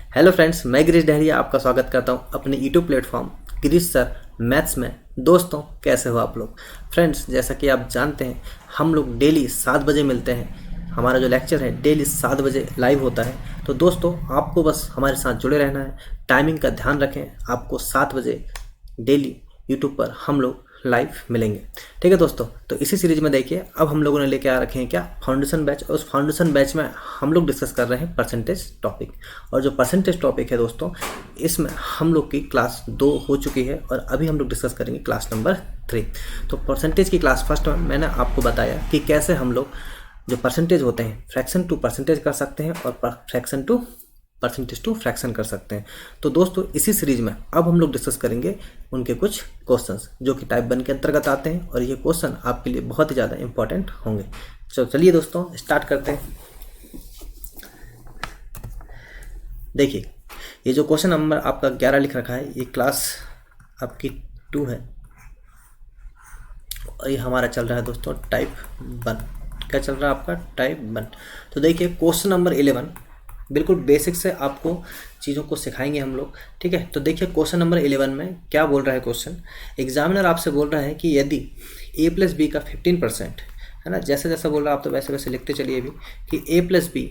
Hello friends, मैं गिरीश डहरिया आपका स्वागत करता हूं अपने YouTube platform Girish sir maths में। दोस्तों, कैसे हो आप लोग? फ्रेंड्स, जैसा कि आप जानते हैं, हम लोग डेली 7 बजे मिलते हैं। हमारा जो लेक्चर है डेली 7 बजे लाइव होता है। तो दोस्तों, आपको बस हमारे साथ जुड़े रहना है। टाइमिंग का ध्यान रखें, आपको 7 बजे डेली यूट्यूब पर हम लोग लाइव मिलेंगे। ठीक है दोस्तों, तो इसी सीरीज में देखिए, अब हम लोगों ने लेके आ रखे हैं क्या, फाउंडेशन बैच। और उस फाउंडेशन बैच में हम लोग डिस्कस कर रहे हैं परसेंटेज टॉपिक। और जो परसेंटेज टॉपिक है दोस्तों, इसमें हम लोग की क्लास 2 हो चुकी है और अभी हम लोग डिस्कस करेंगे क्लास नंबर 3। तो परसेंटेज की क्लास फर्स्ट में मैंने आपको बताया कि कैसे हम लोग जो परसेंटेज होते हैं फ्रैक्शन टू परसेंटेज कर सकते हैं और fraction to percentage to fraction कर सकते हैं। तो दोस्तों, इसी सीरीज में अब हम लोग डिस्कस करेंगे उनके कुछ क्वेश्चंस जो कि टाइप 1 के अंतर्गत आते हैं और ये क्वेश्चन आपके लिए बहुत ही ज़्यादा इंपॉर्टेंट होंगे। चलिए दोस्तों, स्टार्ट करते हैं। देखिए, ये जो क्वेश्चन नंबर आपका 11 लिख रखा है, ये क्लास आपकी 2 है और ये हमारा चल रहा है दोस्तों टाइप 1। क्या चल रहा है आपका? टाइप 1। तो देखिए, क्वेश्चन नंबर 11 बिल्कुल बेसिक से आपको चीज़ों को सिखाएंगे हम लोग। ठीक है, तो देखिए क्वेश्चन नंबर 11 में क्या बोल रहा है क्वेश्चन। एग्जामिनर आपसे बोल रहा है कि यदि a प्लस बी का 15%, है ना, जैसे जैसा बोल रहा है आप तो वैसे वैसे लिखते चलिए अभी, कि a प्लस बी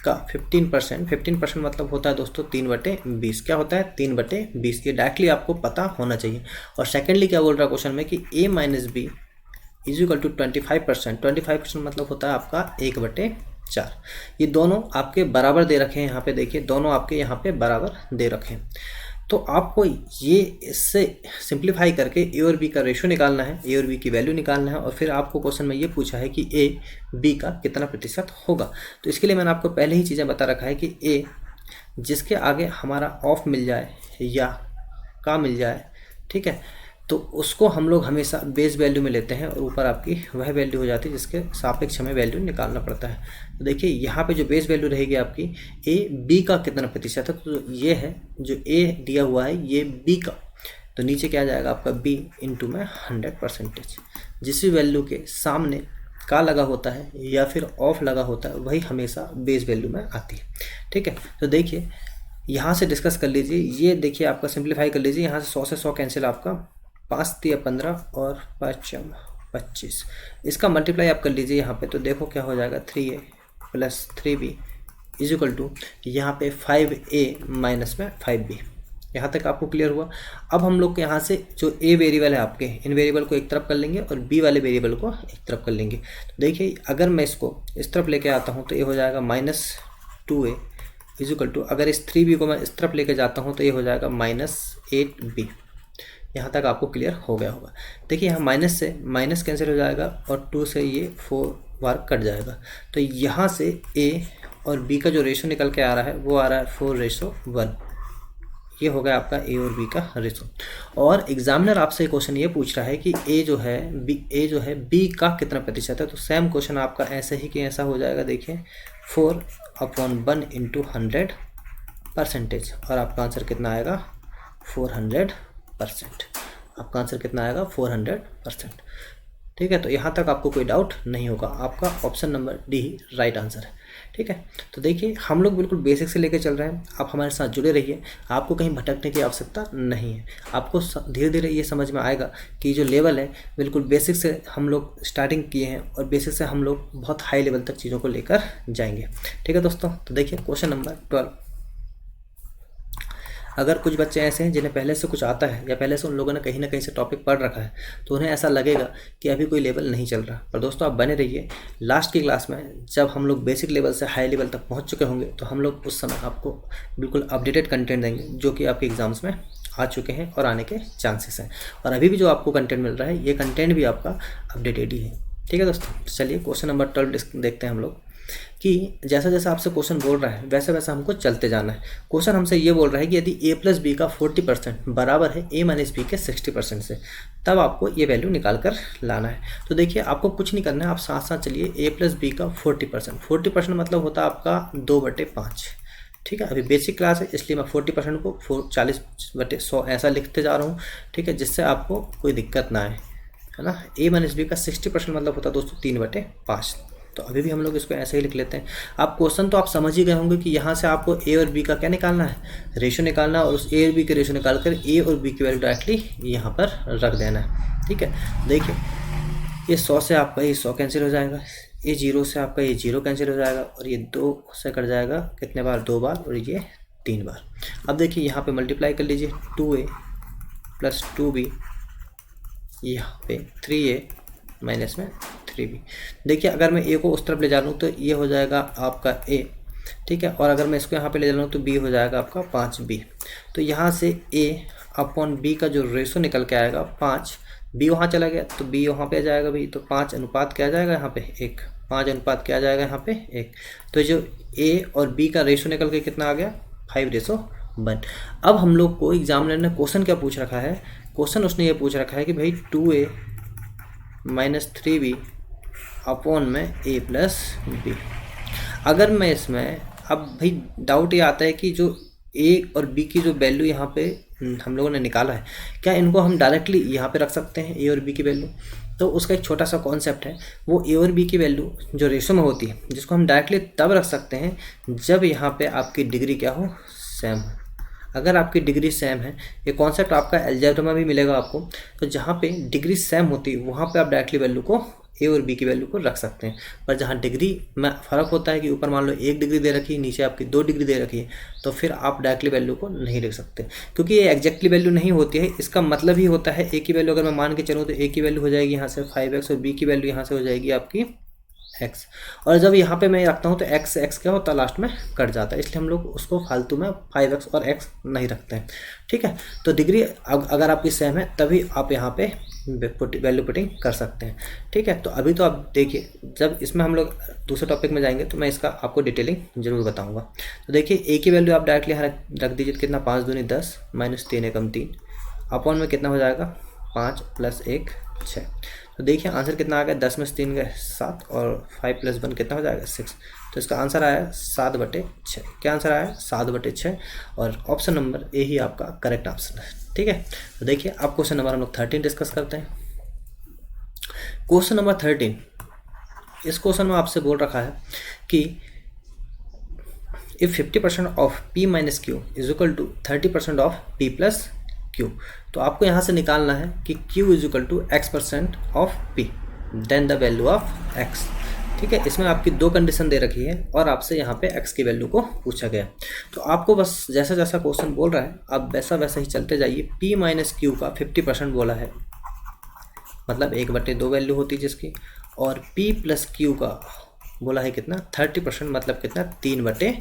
का 15% मतलब होता है दोस्तों 3/20। क्या होता है? 3/20। ये डायरेक्टली आपको पता होना चाहिए। और सेकेंडली क्या बोल रहा है क्वेश्चन में कि a minus B is equal to 25%। 25% मतलब होता है आपका 1/4। ये दोनों आपके बराबर दे रखे हैं। यहाँ पे देखिए, दोनों आपके यहाँ पे बराबर दे रखे हैं। तो आपको ये इससे सिंप्लीफाई करके ए और बी का रेशियो निकालना है, ए और बी की वैल्यू निकालना है। और फिर आपको क्वेश्चन में ये पूछा है कि ए बी का कितना प्रतिशत होगा। तो इसके लिए मैंने आपको पहले ही चीज़ें बता रखा है कि ए जिसके आगे हमारा ऑफ मिल जाए या का मिल जाए, ठीक है, तो उसको हम लोग हमेशा बेस वैल्यू में लेते हैं और ऊपर आपकी वह वैल्यू हो जाती है जिसके सापेक्ष हमें वैल्यू निकालना पड़ता है। तो देखिए, यहाँ पे जो बेस वैल्यू रहेगी आपकी ए बी का कितना प्रतिशत है, तो ये है जो ए दिया हुआ है ये बी का, तो नीचे क्या आ जाएगा आपका बी इंटू में 100%। जिस भी वैल्यू के सामने का लगा होता है या फिर ऑफ लगा होता है वही हमेशा बेस वैल्यू में आती है। ठीक है, तो देखिए यहाँ से डिस्कस कर लीजिए। ये देखिए आपका सिंप्लीफाई कर लीजिए। यहाँ से 100 से 100 कैंसिल, आपका 5 × 15 और 5 × 25। इसका मल्टीप्लाई आप कर लीजिए यहाँ पे, तो देखो क्या हो जाएगा, 3a plus 3b is equal to यहाँ पे 5a माइनस में 5b। यहाँ तक आपको क्लियर हुआ। अब हम लोग यहाँ से जो a वेरिएबल है आपके, इन वेरिएबल को एक तरफ कर लेंगे और b वाले वेरिएबल को एक तरफ कर लेंगे। तो देखिए, अगर मैं इसको इस तरफ लेके आता हूँ तो ये हो जाएगा -2a इज इक्वल टू, अगर इस 3b को मैं इस तरफ लेके जाता हूँ तो ये हो जाएगा -8b। यहाँ तक आपको क्लियर हो गया होगा। देखिए, यहाँ माइनस से माइनस कैंसिल हो जाएगा और 2 से ये 4 बार कट जाएगा। तो यहाँ से a और b का जो रेशो निकल के आ रहा है वो आ रहा है 4:1। ये हो गया आपका a और b का रेशो। और एग्जामिनर आपसे क्वेश्चन ये पूछ रहा है कि a जो है b का कितना प्रतिशत है। तो सेम क्वेश्चन आपका ऐसे ही कि ऐसा हो जाएगा। देखिए, 4/1 इंटू 100%। और आपका आंसर कितना आएगा? 400%। आपका आंसर कितना आएगा? 400%। ठीक है, तो यहाँ तक आपको कोई डाउट नहीं होगा। आपका option number D right answer है। ठीक है, तो देखिए हम लोग बिल्कुल बेसिक से लेकर चल रहे हैं। आप हमारे साथ जुड़े रहिए, आपको कहीं भटकने की आवश्यकता नहीं है। आपको धीरे धीरे ये समझ में आएगा कि जो लेवल है बिल्कुल बेसिक से हम लोग स्टार्टिंग किए हैं और बेसिक से हम लोग बहुत हाई लेवल तक चीज़ों को लेकर जाएंगे। ठीक है दोस्तों, तो देखिए क्वेश्चन नंबर 12। अगर कुछ बच्चे ऐसे हैं जिन्हें पहले से कुछ आता है या पहले से उन लोगों ने कहीं ना कहीं से टॉपिक पढ़ रखा है, तो उन्हें ऐसा लगेगा कि अभी कोई लेवल नहीं चल रहा। पर दोस्तों, आप बने रहिए। लास्ट की क्लास में जब हम लोग बेसिक लेवल से हाई लेवल तक पहुंच चुके होंगे तो हम लोग उस समय आपको बिल्कुल अपडेटेड कंटेंट देंगे जो कि आपके एग्जाम्स में आ चुके हैं और आने के चांसेस हैं। और अभी भी जो आपको कंटेंट मिल रहा है ये कंटेंट भी आपका अपडेटेड ही है। ठीक है दोस्तों, चलिए क्वेश्चन नंबर 12 देखते हैं हम लोग कि जैसा जैसा आपसे क्वेश्चन बोल रहा है वैसे वैसा हमको चलते जाना है। क्वेश्चन हमसे ये बोल रहा है कि यदि a प्लस बी का 40% बराबर है a माइनस बी के 60% से, तब आपको ये वैल्यू निकाल कर लाना है। तो देखिए, आपको कुछ नहीं करना है, आप साथ साथ चलिए। a प्लस बी का 40% मतलब होता है आपका 2/5। ठीक है, अभी बेसिक क्लास है इसलिए मैं 40% को 40/100 ऐसा लिखते जा रहा हूँ। ठीक है, जिससे आपको कोई दिक्कत ना आए, है ना। a माइनस बी का 60% मतलब होता है दोस्तों 3/5। तो अभी भी हम लोग इसको ऐसे ही लिख लेते हैं। आप क्वेश्चन तो आप समझ ही गए होंगे कि यहाँ से आपको ए और बी का क्या निकालना है, रेशो निकालना है, और उस ए और बी के रेशो निकाल कर ए और बी की वैल्यू डायरेक्टली यहाँ पर रख देना है। ठीक है, देखिए ये 100 से आपका ये 100 कैंसिल हो जाएगा, ये 0 से आपका ये 0 कैंसिल हो जाएगा, और ये 2 से कट जाएगा कितने बार, 2 बार, और ये 3 बार। अब देखिए यहाँ पे मल्टीप्लाई कर लीजिए, 2a प्लस 2b, यहाँ पे 3a माइनस में 3b। देखिए अगर मैं a को उस तरफ ले जा रहा हूँ तो ये हो जाएगा आपका a, ठीक है, और अगर मैं इसको यहाँ पे ले जा रहा हूँ तो b हो जाएगा आपका 5b। तो यहाँ से a अपॉन b का जो रेशो निकल के आएगा 5, b वहाँ चला गया तो b वहाँ पे आ जाएगा भाई, तो 5 अनुपात क्या आ जाएगा यहाँ पे 1, 5 अनुपात क्या आ जाएगा यहाँ पे 1। तो जो a और b का रेशो निकल के कितना आ गया, 5:1। अब हम लोग को एग्जामिनर ने क्वेश्चन क्या पूछ रखा है, क्वेश्चन उसने ये पूछ रखा है कि भाई 2a माइनस 3b अपॉन में a प्लस b। अगर मैं इसमें, अब भाई डाउट ये आता है कि जो a और b की जो वैल्यू यहाँ पे हम लोगों ने निकाला है, क्या इनको हम डायरेक्टली यहाँ पे रख सकते हैं a और b की वैल्यू। तो उसका एक छोटा सा कॉन्सेप्ट है, वो a और b की वैल्यू जो रेशो में होती है, जिसको हम डायरेक्टली तब रख सकते हैं जब यहाँ पे आपकी डिग्री क्या हो, सेम हो। अगर आपकी डिग्री सेम है, ये कॉन्सेप्ट आपका अलजेब्रा में भी मिलेगा आपको, तो जहाँ पे डिग्री सेम होती है वहाँ पे आप डायरेक्टली वैल्यू को ए और बी की वैल्यू को रख सकते हैं। पर जहाँ डिग्री में फ़र्क होता है कि ऊपर मान लो 1 डिग्री दे रखी है, नीचे आपकी 2 डिग्री दे रखी है, तो फिर आप डायरेक्टली वैल्यू को नहीं लिख सकते, क्योंकि ये एग्जैक्टली वैल्यू नहीं होती है। इसका मतलब ही होता है ए की वैल्यू अगर मैं मान के चलूँ तो ए की वैल्यू हो जाएगी यहाँ से 5x, और बी की वैल्यू यहाँ से हो जाएगी आपकी x। और जब यहाँ पे मैं रखता हूँ तो x क्या होता है, लास्ट में कट जाता है, इसलिए हम लोग उसको फालतू में 5x और x नहीं रखते हैं। ठीक है, तो डिग्री अगर आपकी सेम है तभी आप यहाँ पे वैल्यू पुटिंग कर सकते हैं। ठीक है, तो अभी तो आप देखिए, जब इसमें हम लोग दूसरे टॉपिक में जाएंगे तो मैं इसका आपको डिटेलिंग जरूर बताऊँगा। तो देखिए ए की वैल्यू आप डायरेक्टली यहाँ रख दीजिए, कितना 5 दूनी 10 माइनस 3 एकम 3 अपॉन में कितना हो जाएगा 5 प्लस 1 6। तो देखिए आंसर कितना आ गया, 10 में से 3 गए 7, और 5 प्लस 1 कितना हो जाएगा 6। तो इसका आंसर आया 7/6। क्या आंसर आया 7/6, और ऑप्शन नंबर ए ही आपका करेक्ट ऑप्शन है। ठीक है, तो देखिए अब क्वेश्चन नंबर हम लोग 13 डिस्कस करते हैं। क्वेश्चन नंबर 13, इस क्वेश्चन में आपसे बोल रखा है कि if 50% of p minus q is equal to 30% of p plus q। तो आपको यहाँ से निकालना है कि q is equal to x% of p then the value of x। ठीक है, इसमें आपकी 2 कंडीशन दे रखी है और आपसे यहाँ पे x की वैल्यू को पूछा गया। तो आपको बस जैसा जैसा क्वेश्चन बोल रहा है आप वैसा वैसा ही चलते जाइए। p माइनस q का 50% बोला है, मतलब 1/2 वैल्यू होती है जिसकी, और p प्लस q का बोला है कितना 30%, मतलब कितना 3/10।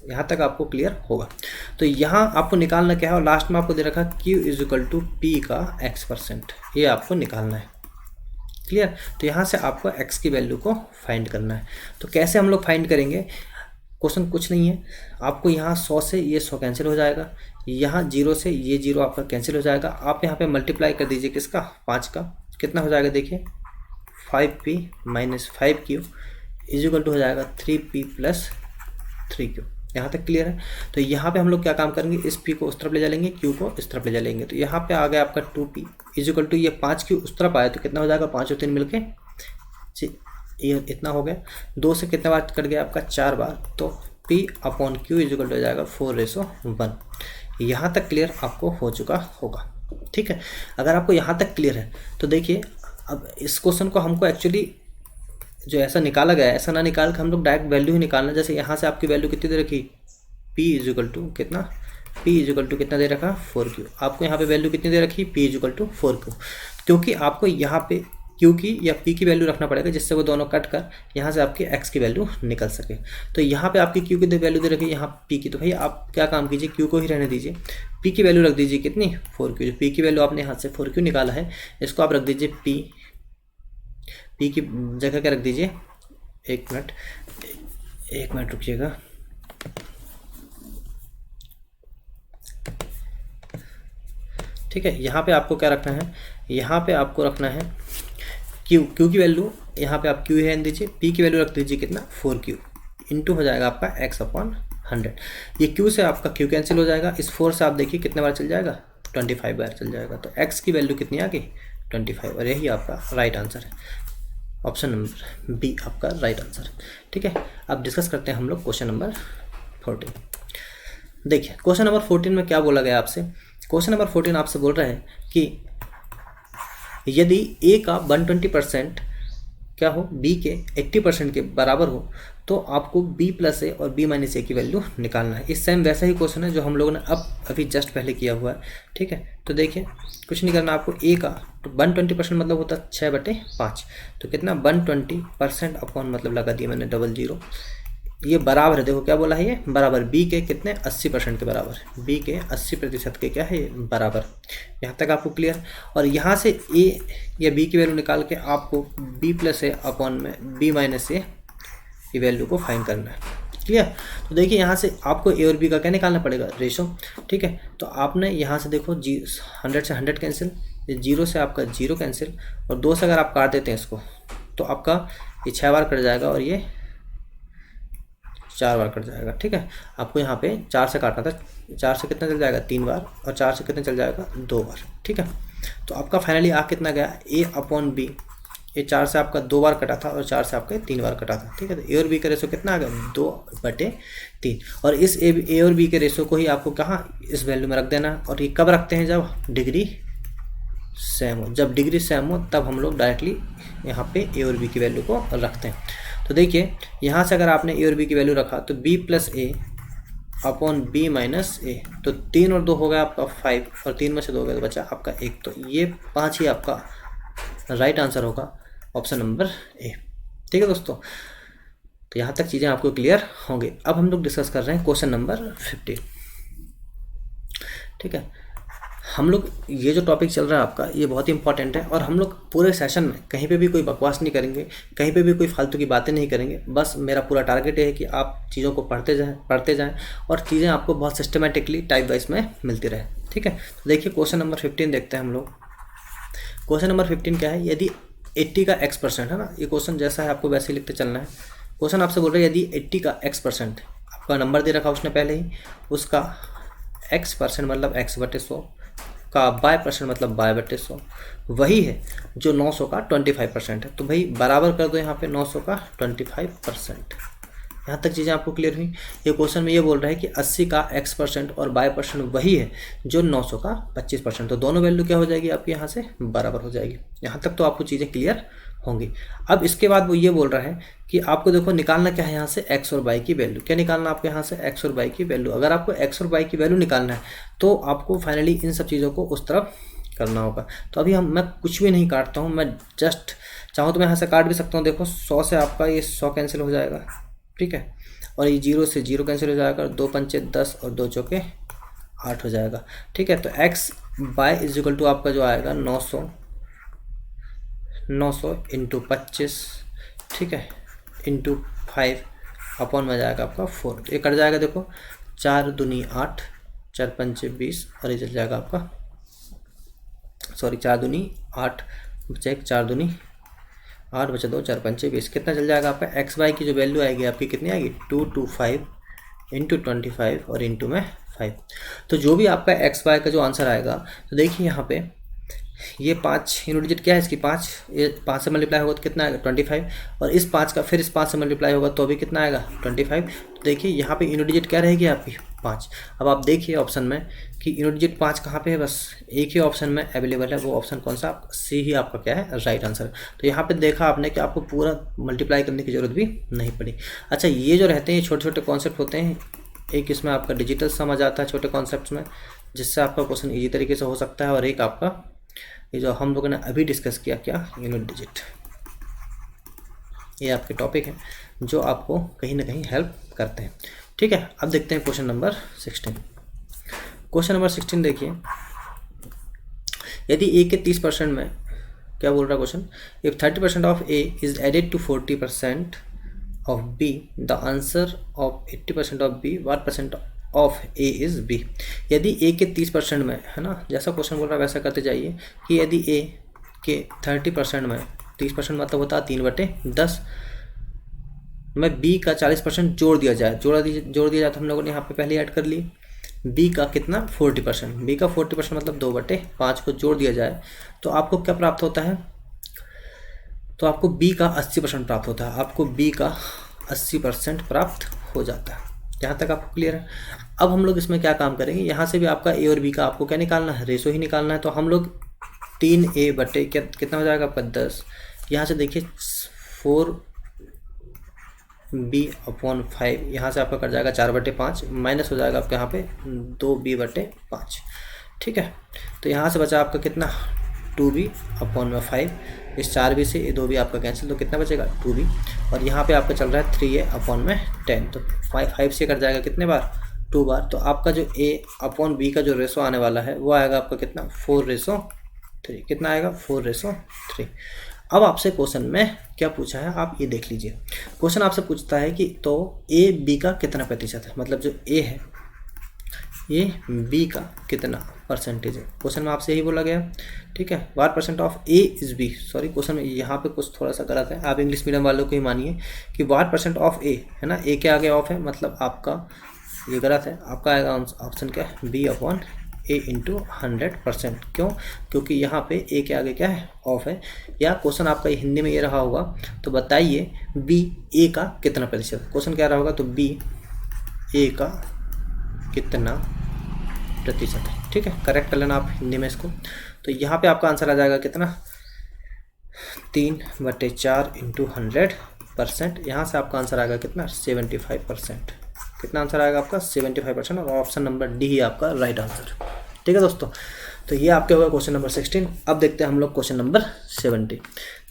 यहाँ तक आपको क्लियर होगा। तो यहाँ आपको निकालना क्या है, और लास्ट में आपको दे रखा q is equal to p का x%, ये आपको निकालना है। क्लियर, तो यहाँ से आपको x की वैल्यू को फाइंड करना है। तो कैसे हम लोग फाइंड करेंगे, क्वेश्चन कुछ नहीं है, आपको यहाँ 100 से ये 100 कैंसिल हो जाएगा, यहाँ 0 से ये 0 आपका कैंसिल हो जाएगा। आप यहाँ पे मल्टीप्लाई कर दीजिए किसका, 5 का, कितना हो जाएगा देखिए 5p minus 5q is equal to हो जाएगा 3p प्लस 3q। यहाँ तक क्लियर है। तो यहाँ पे हम लोग क्या काम करेंगे, इस p को उस तरफ ले जा लेंगे, q को इस तरफ ले जा लेंगे। तो यहाँ पे आ गया आपका 2p इज इक्वल टू, ये 5q उस तरफ आया तो कितना हो जाएगा 5 और 3 मिलके ये इतना हो गया। 2 से कितना बार कट गया आपका 4 बार, तो p upon q is equal to हो जाएगा 4:1। यहाँ तक क्लियर आपको हो चुका होगा। ठीक है, अगर आपको यहाँ तक क्लियर है तो देखिए अब इस क्वेश्चन को हमको एक्चुअली जो ऐसा निकाला गया है ऐसा ना निकाल के हम लोग डायरेक्ट वैल्यू ही निकालना। जैसे यहाँ से आपकी वैल्यू कितनी दे रखी, p इज इक्वल टू कितना, p इज इक्वल टू कितना दे रखा 4q। आपको यहाँ पे वैल्यू कितनी दे रखी, p is equal to 4q, क्योंकि आपको यहाँ पे q की या p की वैल्यू रखना पड़ेगा जिससे वो दोनों कट कर यहाँ से आपकी x की वैल्यू निकल सके। तो यहाँ पे आपकी q की वैल्यू दे रखी है यहाँ p की, तो भाई आप क्या काम कीजिए q को ही रहने दीजिए, p की वैल्यू रख दीजिए कितनी 4q। जो p की वैल्यू आपने यहाँ से 4q निकाला है इसको आप रख दीजिए p की जगह क्या रख दीजिए, एक मिनट रुकिएगा। ठीक है, यहाँ पे आपको क्या रखना है, यहाँ पे आपको रखना है q की वैल्यू, यहाँ पे आप q है दीजिए, p की वैल्यू रख दीजिए कितना 4q, इंटू हो जाएगा आपका x/100। ये q से आपका q कैंसिल हो जाएगा, इस 4 से आप देखिए कितने बार चल जाएगा 25 बार चल जाएगा। तो x की वैल्यू कितनी आ गई 25, और यही आपका राइट आंसर है। ऑप्शन नंबर बी आपका राइट आंसर। ठीक है, अब डिस्कस करते हैं हम लोग क्वेश्चन नंबर 14। देखिए क्वेश्चन नंबर 14 में क्या बोला गया आपसे। क्वेश्चन नंबर 14 आपसे बोल रहा है कि यदि ए का 120% क्या हो बी के 80% के बराबर हो तो आपको बी प्लस ए और बी माइनस ए की वैल्यू निकालना है। इस सेम वैसा ही क्वेश्चन है जो हम लोगों ने अभी जस्ट पहले किया हुआ है। ठीक है, तो देखिए कुछ नहीं करना आपको, ए का तो 120% मतलब होता है 6/5, तो कितना 120% अपॉन मतलब लगा दिया मैंने 00, ये बराबर है। देखो क्या बोला है, ये बराबर बी के कितने 80% के बराबर, बी के 80% के क्या है ये बराबर। यहाँ तक आपको क्लियर। और यहाँ से ए या बी की वैल्यू निकाल के आपको बी प्लस ए अपॉन में बी माइनस ए की वैल्यू को फाइंड करना है। क्लियर। तो देखिए यहाँ से आपको ए और बी का क्या निकालना पड़ेगा, रेशो। ठीक है, तो आपने यहाँ से देखो 100 से 100 कैंसिल, 0 से आपका 0 कैंसिल, और 2 से अगर आप काट देते हैं इसको तो आपका ये 6 बार कट जाएगा और ये 4 बार कट जाएगा। ठीक है, आपको यहाँ पे 4 से काटना था, 4 से कितना चल जाएगा 3 बार, और 4 से कितना चल जाएगा 2 बार। ठीक है, तो आपका फाइनली आ कितना गया ए अपॉन बी, ये 4 से आपका 2 बार कटा था और 4 से आपका 3 बार कटा था। ठीक है, तो ए और बी का रेशो कितना आ गया 2/3। और इस ए और बी के रेशो को ही आपको कहाँ इस वैल्यू में रख देना है। और ये कब रखते हैं, जब डिग्री सेम हो। जब डिग्री सेम हो तब हम लोग डायरेक्टली यहाँ पे ए और बी की वैल्यू को रखते हैं। तो देखिए यहाँ से अगर आपने ए और बी की वैल्यू रखा तो बी प्लस ए अपॉन बी माइनस ए, तो 3 और 2 हो गया आपका 5, और 3 में से 2 गया तो बचा आपका 1, तो ये 5 ही आपका राइट आंसर होगा, ऑप्शन नंबर ए। ठीक है दोस्तों, तो यहाँ तक चीज़ें आपको क्लियर होंगी। अब हम लोग डिस्कस कर रहे हैं क्वेश्चन नंबर 15। ठीक है, हम लोग ये जो टॉपिक चल रहा है आपका ये बहुत ही इंपॉर्टेंट है, और हम लोग पूरे सेशन में कहीं पे भी कोई बकवास नहीं करेंगे, कहीं पे भी कोई फालतू की बातें नहीं करेंगे। बस मेरा पूरा टारगेट है कि आप चीज़ों को पढ़ते जाएं और चीज़ें आपको बहुत सिस्टमेटिकली टाइप वाइज में मिलती रहे। ठीक है, तो देखिए क्वेश्चन नंबर 15 देखते हैं हम लोग। क्वेश्चन नंबर 15 क्या है, यदि 80 का x% है ना, ये क्वेश्चन जैसा है आपको वैसे ही लिखते चलना है। क्वेश्चन आपसे बोल रहे हैं यदि 80 का x% आपका नंबर दे रखा उसने पहले ही, उसका x% मतलब x/100 का y% मतलब y/100 वही है जो 900 का 25% है। तो भाई बराबर कर दो यहाँ पे 900 का 25%। यहाँ तक चीज़ें आपको क्लियर हुई। ये क्वेश्चन में ये बोल रहा है कि 80 का x% और y% वही है जो 900 का 25%, तो दोनों वैल्यू क्या हो जाएगी आपकी यहाँ से बराबर हो जाएगी। यहाँ तक तो आपको चीज़ें क्लियर होंगी। अब इसके बाद वो ये बोल रहा है कि आपको देखो निकालना क्या है यहाँ से x और y की वैल्यू। क्या निकालना आपको यहाँ से x और y की वैल्यू। अगर आपको x और y की वैल्यू निकालना है तो आपको फाइनली इन सब चीज़ों को उस तरफ करना होगा। तो अभी मैं कुछ भी नहीं काटता हूँ, मैं जस्ट चाहूँ तो मैं यहाँ से काट भी सकता हूँ। देखो 100 से आपका ये 100 कैंसिल हो जाएगा। ठीक है, और ये 0 से 0 कैंसिल हो जाएगा, 2 पंचे 10 और 2 चौके 8 हो जाएगा। ठीक है, तो x y is equal to आपका जो आएगा 900 इंटू 25, ठीक है, इंटू 5 अपॉन में जाएगा आपका 4। ये कट जाएगा, देखो 4 दूनी 8, 4 पंचे 20, और ये चल जाएगा आपका 4 दूनी 8 बचा 1, 4 दूनी 8 बचा 2, 4 पंचे 20। कितना चल जाएगा आपका एक्स वाई की जो वैल्यू आएगी आपकी कितनी आएगी 225 इंटू 25 और इंटू में 5। तो जो भी आपका एक्स वाई का जो आंसर आएगा, तो देखिए यहाँ पे ये 5 यूनिट डिजिट क्या है इसकी 5, ये 5 से मल्टीप्लाई होगा तो कितना आएगा 25, और इस 5 का फिर इस 5 से मल्टीप्लाई होगा तो भी कितना आएगा 25। तो देखिए यहाँ पे यूनिट डिजिट क्या रहेगी आपकी 5। अब आप देखिए ऑप्शन में कि यूनिट डिजिट 5 कहाँ पे है, बस एक ही ऑप्शन में अवेलेबल है, वो ऑप्शन कौन सा सी ही आपका क्या है राइट आंसर। तो यहाँ पे देखा आपने कि आपको पूरा मल्टीप्लाई करने की जरूरत भी नहीं पड़ी। अच्छा, ये जो रहते हैं ये छोटे छोटे कॉन्सेप्ट होते हैं, एक इसमें आपका डिजिटल समझ आता है छोटे कॉन्सेप्ट में, जिससे आपका क्वेश्चन ईजी तरीके से हो सकता है, और एक आपका ये जो हम लोगों ने अभी डिस्कस किया क्या यूनिट डिजिट, ये आपके टॉपिक हैं जो आपको कहीं ना कहीं हेल्प करते हैं। ठीक है, अब देखते हैं क्वेश्चन नंबर 16। क्वेश्चन नंबर 16 देखिए, यदि ए के 30% में क्या बोल रहा है question, if 30% of A is added to 40% of B, the answer of 80% of B, what percent of A is B. यदि ए के 30% में है ना, जैसा क्वेश्चन बोल रहा है वैसा करते जाइए कि यदि ए के 30% में 30% मतलब होता है 3/10 में बी का 40% जोड़ दिया जाए, जोड़ दिया जाए तो हम लोगों ने यहाँ पे पहले ऐड कर ली। बी का कितना 40%, बी का 40% मतलब 2/5 को जोड़ दिया जाए तो आपको क्या प्राप्त होता है तो आपको बी का 80% प्राप्त होता है, आपको बी का 80% प्राप्त हो जाता है। यहाँ तक आपको क्लियर है। अब हम लोग इसमें क्या काम करेंगे, यहाँ से भी आपका ए और बी का आपको क्या निकालना है, रेशो ही निकालना है। तो हम लोग 3a बटे कितना हो जाएगा आपका 10, यहाँ से देखिए 4b/5, यहाँ से आपका कट जाएगा 4/5, माइनस हो जाएगा आपके यहाँ पे 2b/5, ठीक है। तो यहाँ से बचा आपका कितना 2b/5, इस 4b से ये 2b आपका कैंसिल, तो कितना बचेगा 2b, और यहाँ पे आपका चल रहा है 3a/10, तो 5 से कट जाएगा कितने बार 2 बार। तो आपका जो a/b का जो रेशो आने वाला है वो आएगा आपका कितना 4:3, कितना आएगा 4:3। अब आपसे क्वेश्चन में क्या पूछा है आप ये देख लीजिए। क्वेश्चन आपसे पूछता है कि तो ए बी का कितना प्रतिशत है, मतलब जो ए है ये बी का कितना परसेंटेज है। क्वेश्चन में आपसे यही बोला गया, ठीक है। What percent of A is B, sorry question में यहाँ पे कुछ थोड़ा सा गलत है, आप इंग्लिश मीडियम वालों को ही मानिए कि व्हाट परसेंट ऑफ ए है ना, ए के आगे ऑफ है, मतलब आपका ये गलत है। आपका आएगा ऑप्शन क्या है b/a × 100%। क्यों, क्योंकि यहाँ पे ए के आगे क्या है ऑफ है। या क्वेश्चन आपका हिंदी में ये रहा होगा, तो बताइए बी ए का कितना प्रतिशत, क्वेश्चन क्या रहा होगा, तो बी ए का कितना प्रतिशत है, ठीक है। करेक्ट कर लेना आप हिंदी में इसको। तो यहाँ पे आपका आंसर आ जाएगा कितना 3/4 × 100%। यहाँ से आपका आंसर आएगा कितना 75%। कितना आंसर आएगा आपका 75%, और ऑप्शन नंबर डी ही आपका राइट आंसर, ठीक है दोस्तों। तो ये आपके होगा क्वेश्चन नंबर 16। अब देखते हैं हम लोग क्वेश्चन नंबर 17।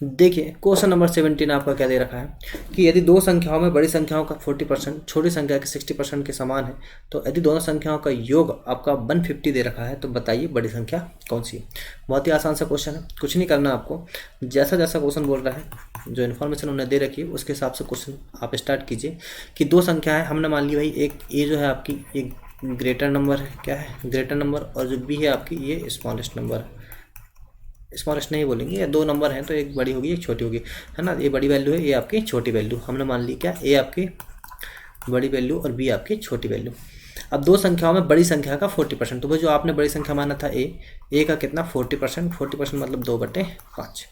देखिए क्वेश्चन नंबर 17 आपका क्या दे रखा है कि यदि दो संख्याओं में बड़ी संख्याओं का 40% छोटी संख्या के 60% के समान है, तो यदि दोनों संख्याओं का योग आपका 150 दे रखा है, तो बताइए बड़ी संख्या कौन सी है। बहुत ही आसान सा क्वेश्चन है, कुछ नहीं करना आपको, जैसा जैसा क्वेश्चन बोल रहा है, जो इन्फॉर्मेशन उन्होंने दे रखी है उसके हिसाब से क्वेश्चन आप स्टार्ट कीजिए। कि दो संख्या है, हमने मान ली भाई एक ए जो है आपकी एक ग्रेटर नंबर है, क्या है ग्रेटर नंबर, और जो बी है आपकी ये स्मॉलेस्ट नंबर है। स्मॉलेस्ट नहीं बोलेंगे, या दो नंबर हैं तो एक बड़ी होगी एक छोटी होगी, है ना। ये बड़ी वैल्यू है, ये आपकी छोटी वैल्यू, हमने मान ली क्या ए आपकी बड़ी वैल्यू और बी आपकी छोटी वैल्यू। अब दो संख्याओं में बड़ी संख्या का 40%, तो वो जो आपने बड़ी संख्या माना था ए का कितना 40% मतलब 2/5,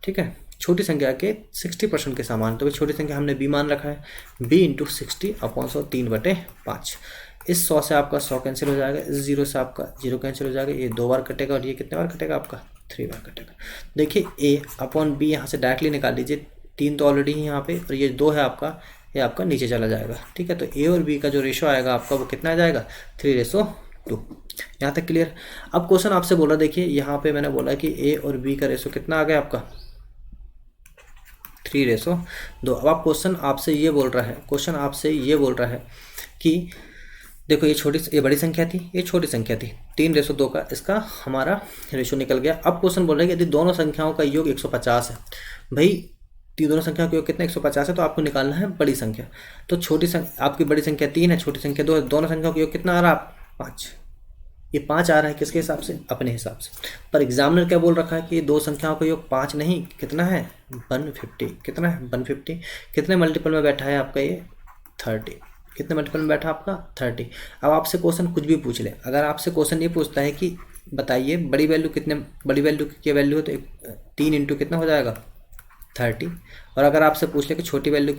ठीक है। छोटी संख्या के 60% के समान, तो छोटी संख्या हमने बी मान रखा है, b × 60/100 3/5। इस 100 से आपका 100 कैंसिल हो जाएगा, इस 0 से आपका 0 कैंसिल हो जाएगा, ये 2 बार कटेगा, और ये कितने बार कटेगा आपका 3 बार कटेगा। देखिए a/b यहाँ से डायरेक्टली निकाल लीजिए, 3 तो ऑलरेडी ही यहाँ पे, और ये 2 है आपका, ये आपका नीचे चला जाएगा, ठीक है। तो a और b का जो रेशो आएगा आपका वो कितना आ जाएगा 3:2। यहाँ तक क्लियर। अब क्वेश्चन आपसे बोला, देखिए यहाँ पे मैंने बोला कि a और b का रेशो कितना आ गया आपका 3:2। अब आप क्वेश्चन आपसे ये बोल रहा है कि देखो ये बड़ी संख्या थी, ये छोटी संख्या थी, 3:2 का इसका हमारा रेशो निकल गया। अब क्वेश्चन बोल रहा है कि यदि दोनों संख्याओं का योग 150 है, भाई दोनों संख्याओं का योग कितना 150 है, तो आपको निकालना है बड़ी संख्या। तो छोटी संख्या आपकी बड़ी संख्या 3 है, छोटी संख्या 2 है, दोनों संख्याओं का योग कितना आ रहा है 5। ये 5 आ रहा है किसके हिसाब से, अपने हिसाब से। पर एग्जामिनर क्या बोल रखा है कि दो संख्याओं का योग 5 नहीं, कितना है 150। कितना है 150, कितने मल्टीपल में बैठा है आपका ये 30। कितने मल्टीपल में बैठा आपका 30। अब आपसे क्वेश्चन कुछ भी पूछ ले, अगर आपसे क्वेश्चन ये पूछता है कि बताइए बड़ी वैल्यू कितने, बड़ी वैल्यू की वैल्यू है, तो 3 × कितना हो जाएगा 30। और अगर आपसे पूछ ले कि छोटी वैल्यू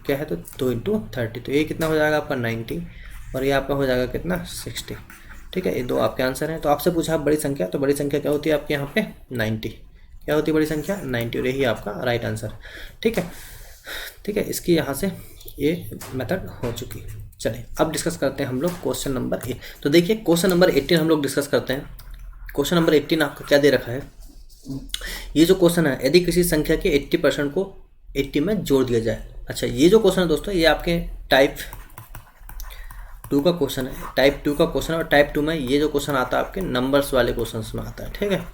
क्या है, तो 2 × 30, तो ये कितना हो जाएगा आपका 90, और ये आपका हो जाएगा कितना 60, ठीक है। ये दो आपके आंसर हैं। तो आपसे पूछा आप बड़ी संख्या, तो बड़ी संख्या क्या होती है आपके यहाँ पे 90, क्या होती है बड़ी संख्या 90, और यही आपका राइट आंसर, ठीक है। इसकी यहाँ से ये मेथड हो चुकी है। चलिए अब डिस्कस करते हैं हम लोग क्वेश्चन नंबर 8। तो देखिए क्वेश्चन नंबर 18 हम लोग डिस्कस करते हैं। क्वेश्चन नंबर 18 आपको क्या दे रखा है, ये जो क्वेश्चन है, यदि किसी संख्या के 80% को 80 में जोड़ दिया जाए। अच्छा, ये जो क्वेश्चन है दोस्तों, ये आपके टाइप 2 का क्वेश्चन है, टाइप 2 का क्वेश्चन है। और टाइप 2 में ये जो क्वेश्चन आता है आपके नंबर्स वाले क्वेश्चन में आता है, ठीक है।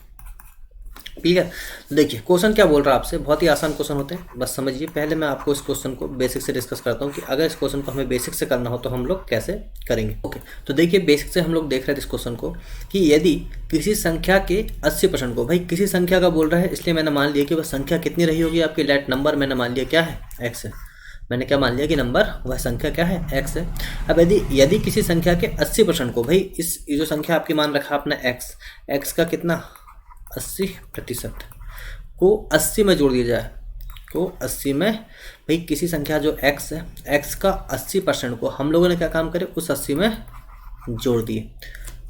क्लियर। देखिए क्वेश्चन क्या बोल रहा है आपसे, बहुत ही आसान क्वेश्चन होते हैं, बस समझिए। पहले मैं आपको इस क्वेश्चन को बेसिक से डिस्कस करता हूँ कि अगर इस क्वेश्चन को हमें बेसिक से करना हो तो हम लोग कैसे करेंगे। ओके, तो देखिए बेसिक से हम लोग देख रहे थे इस क्वेश्चन को कि यदि किसी संख्या के 80% को, भाई किसी संख्या का बोल रहा है, इसलिए मैंने मान लिया कि वह संख्या कितनी रही होगी आपकी, लेट नंबर मैंने मान लिया क्या है x है। मैंने क्या मान लिया कि नंबर वह संख्या क्या है x है। अब यदि किसी संख्या के 80% को, भाई ये जो संख्या आपकी मान रखा आपने x का कितना 80%, को 80 में जोड़ दिया जाए, को 80 में, भाई किसी संख्या जो x है, x का 80% को हम लोगों ने क्या काम करे, उस 80 में जोड़ दिए,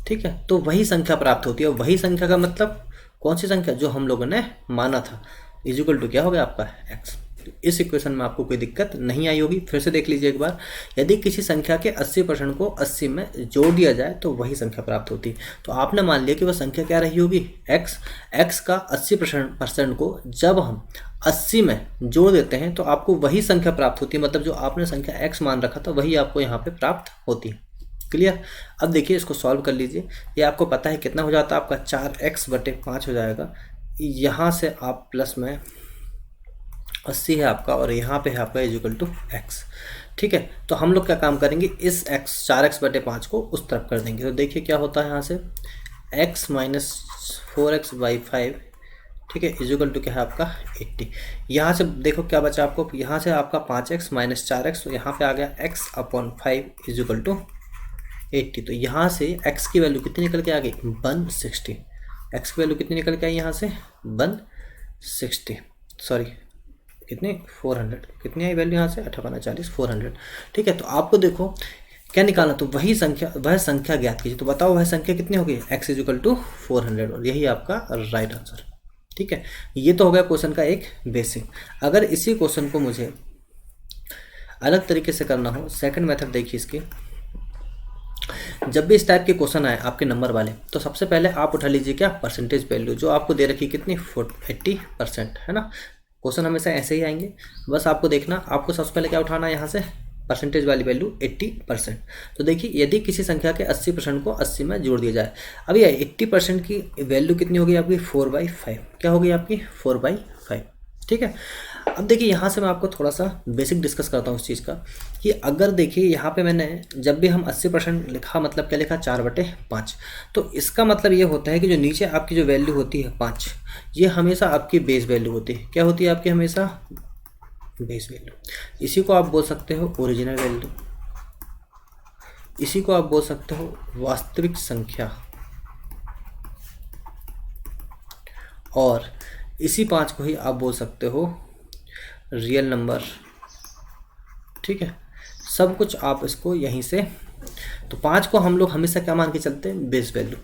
ठीक है, तो वही संख्या प्राप्त होती है। वही संख्या का मतलब कौन सी संख्या, जो हम लोगों ने माना था, इक्वल टू क्या हो गया आपका x। इस इक्वेशन में आपको कोई दिक्कत नहीं आई होगी। फिर से देख लीजिए एक बार, यदि किसी संख्या के 80% को 80 में जोड़ दिया जाए तो वही संख्या प्राप्त होती है। तो आपने मान लिया कि वह संख्या क्या रही होगी, x का 80% को जब हम 80 में जोड़ देते हैं तो आपको वही संख्या प्राप्त होती है, मतलब जो आपने संख्या x मान रखा था वही आपको यहाँ पे प्राप्त होती है। क्लियर। अब देखिए इसको सॉल्व कर लीजिए। ये आपको पता है कितना हो जाता है, आपका 4x/5 हो जाएगा। यहाँ से आप प्लस में 80 है आपका और यहाँ पे है आपका इक्वल टू x, ठीक है। तो हम लोग क्या काम करेंगे, इस x 4x/5 को उस तरफ कर देंगे। तो देखिए क्या होता है यहाँ से, x - 4x/5, ठीक है, इक्वल टू क्या है आपका 80। यहाँ से देखो क्या बचा आपको, यहाँ से आपका 5x - 4x, तो यहाँ पे आ गया x/5 इक्वल टू 80। तो यहाँ से x की वैल्यू कितनी निकल के आ गई, 160। x की वैल्यू कितनी निकल के आई यहाँ से, 160, सॉरी कितने, 400, कितनी आई वैल्यू यहाँ से, 58 40 400, ठीक है। तो आपको देखो क्या निकालना, तो वही संख्या, वह संख्या ज्ञात कीजिए। तो बताओ वह संख्या कितनी होगी, x इक्वल टू 400, और यही आपका राइट आंसर, ठीक है। ये तो हो गया क्वेश्चन का एक बेसिक। अगर इसी क्वेश्चन को मुझे अलग तरीके से करना हो, सेकंड मेथड देखिए इसकी। जब भी इस टाइप के क्वेश्चन आए आपके नंबर वाले, तो सबसे पहले आप उठा लीजिए क्या, परसेंटेज वैल्यू, जो आपको दे रखी कितनी, 80%, है ना। क्वेश्चन हमेशा ऐसे ही आएंगे, बस आपको देखना, आपको सबसे पहले क्या उठाना है यहाँ से, परसेंटेज वाली वैल्यू 80%। तो देखिए यदि किसी संख्या के 80% को 80 में जोड़ दिया जाए, अब ये 80% की वैल्यू कितनी होगी आपकी, 4/5, क्या होगी आपकी 4/5, ठीक है। अब देखिए यहाँ से मैं आपको थोड़ा सा बेसिक डिस्कस करता हूँ इस चीज़ का, कि अगर देखिए यहाँ पे मैंने जब भी हम 80% लिखा, मतलब क्या लिखा, 4/5, तो इसका मतलब ये होता है कि जो नीचे आपकी जो वैल्यू होती है 5, ये हमेशा आपकी बेस वैल्यू होती है। क्या होती है आपकी, हमेशा बेस वैल्यू। इसी को आप बोल सकते हो ओरिजिनल वैल्यू, इसी को आप बोल सकते हो वास्तविक संख्या, और इसी 5 को ही आप बोल सकते हो रियल नंबर, ठीक है। सब कुछ आप इसको यहीं से, तो 5 को हम लोग हमेशा क्या मान के चलते हैं, बेस वैल्यू।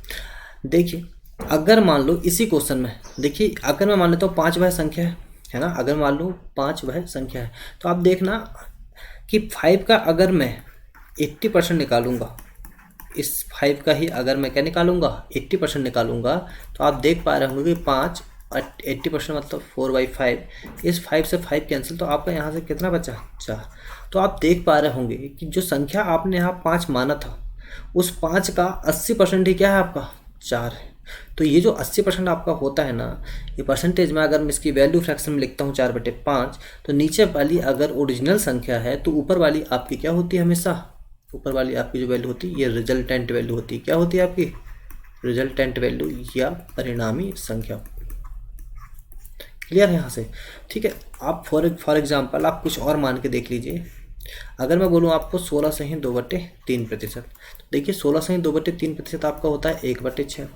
देखिए अगर मान लो इसी क्वेश्चन में, देखिए अगर मैं मान लेता हूँ 5 वह संख्या है ना, अगर मान लो 5 वह संख्या है, तो आप देखना कि 5 का अगर मैं 80% निकालूंगा, इस 5 का ही अगर मैं क्या निकालूंगा, 80% निकालूंगा, तो आप देख पा रहे होंगे कि 5 और 80% मतलब 4/5, इस 5 से 5 कैंसिल, तो आपका यहाँ से कितना बचा, 4। तो आप देख पा रहे होंगे कि जो संख्या आपने यहाँ 5 माना था, उस 5 का 80% ही क्या है आपका, 4 है। तो ये जो 80% आपका होता है ना, ये परसेंटेज में अगर मैं इसकी वैल्यू फ्रैक्शन में लिखता हूँ 4/5, तो नीचे वाली अगर ओरिजिनल संख्या है तो ऊपर वाली आपकी क्या होती है, हमेशा ऊपर वाली आपकी जो वैल्यू होती है ये रिजल्टेंट वैल्यू होती है। क्या होती है आपकी, रिजल्टेंट वैल्यू या परिणामी संख्या। क्लियर है यहाँ से, ठीक है। आप फॉर एग्जांपल आप कुछ और मान के देख लीजिए। अगर मैं बोलूँ आपको 16 से ही 2/3%, तो देखिए 16 से ही 2/3% आपका होता है 1/6।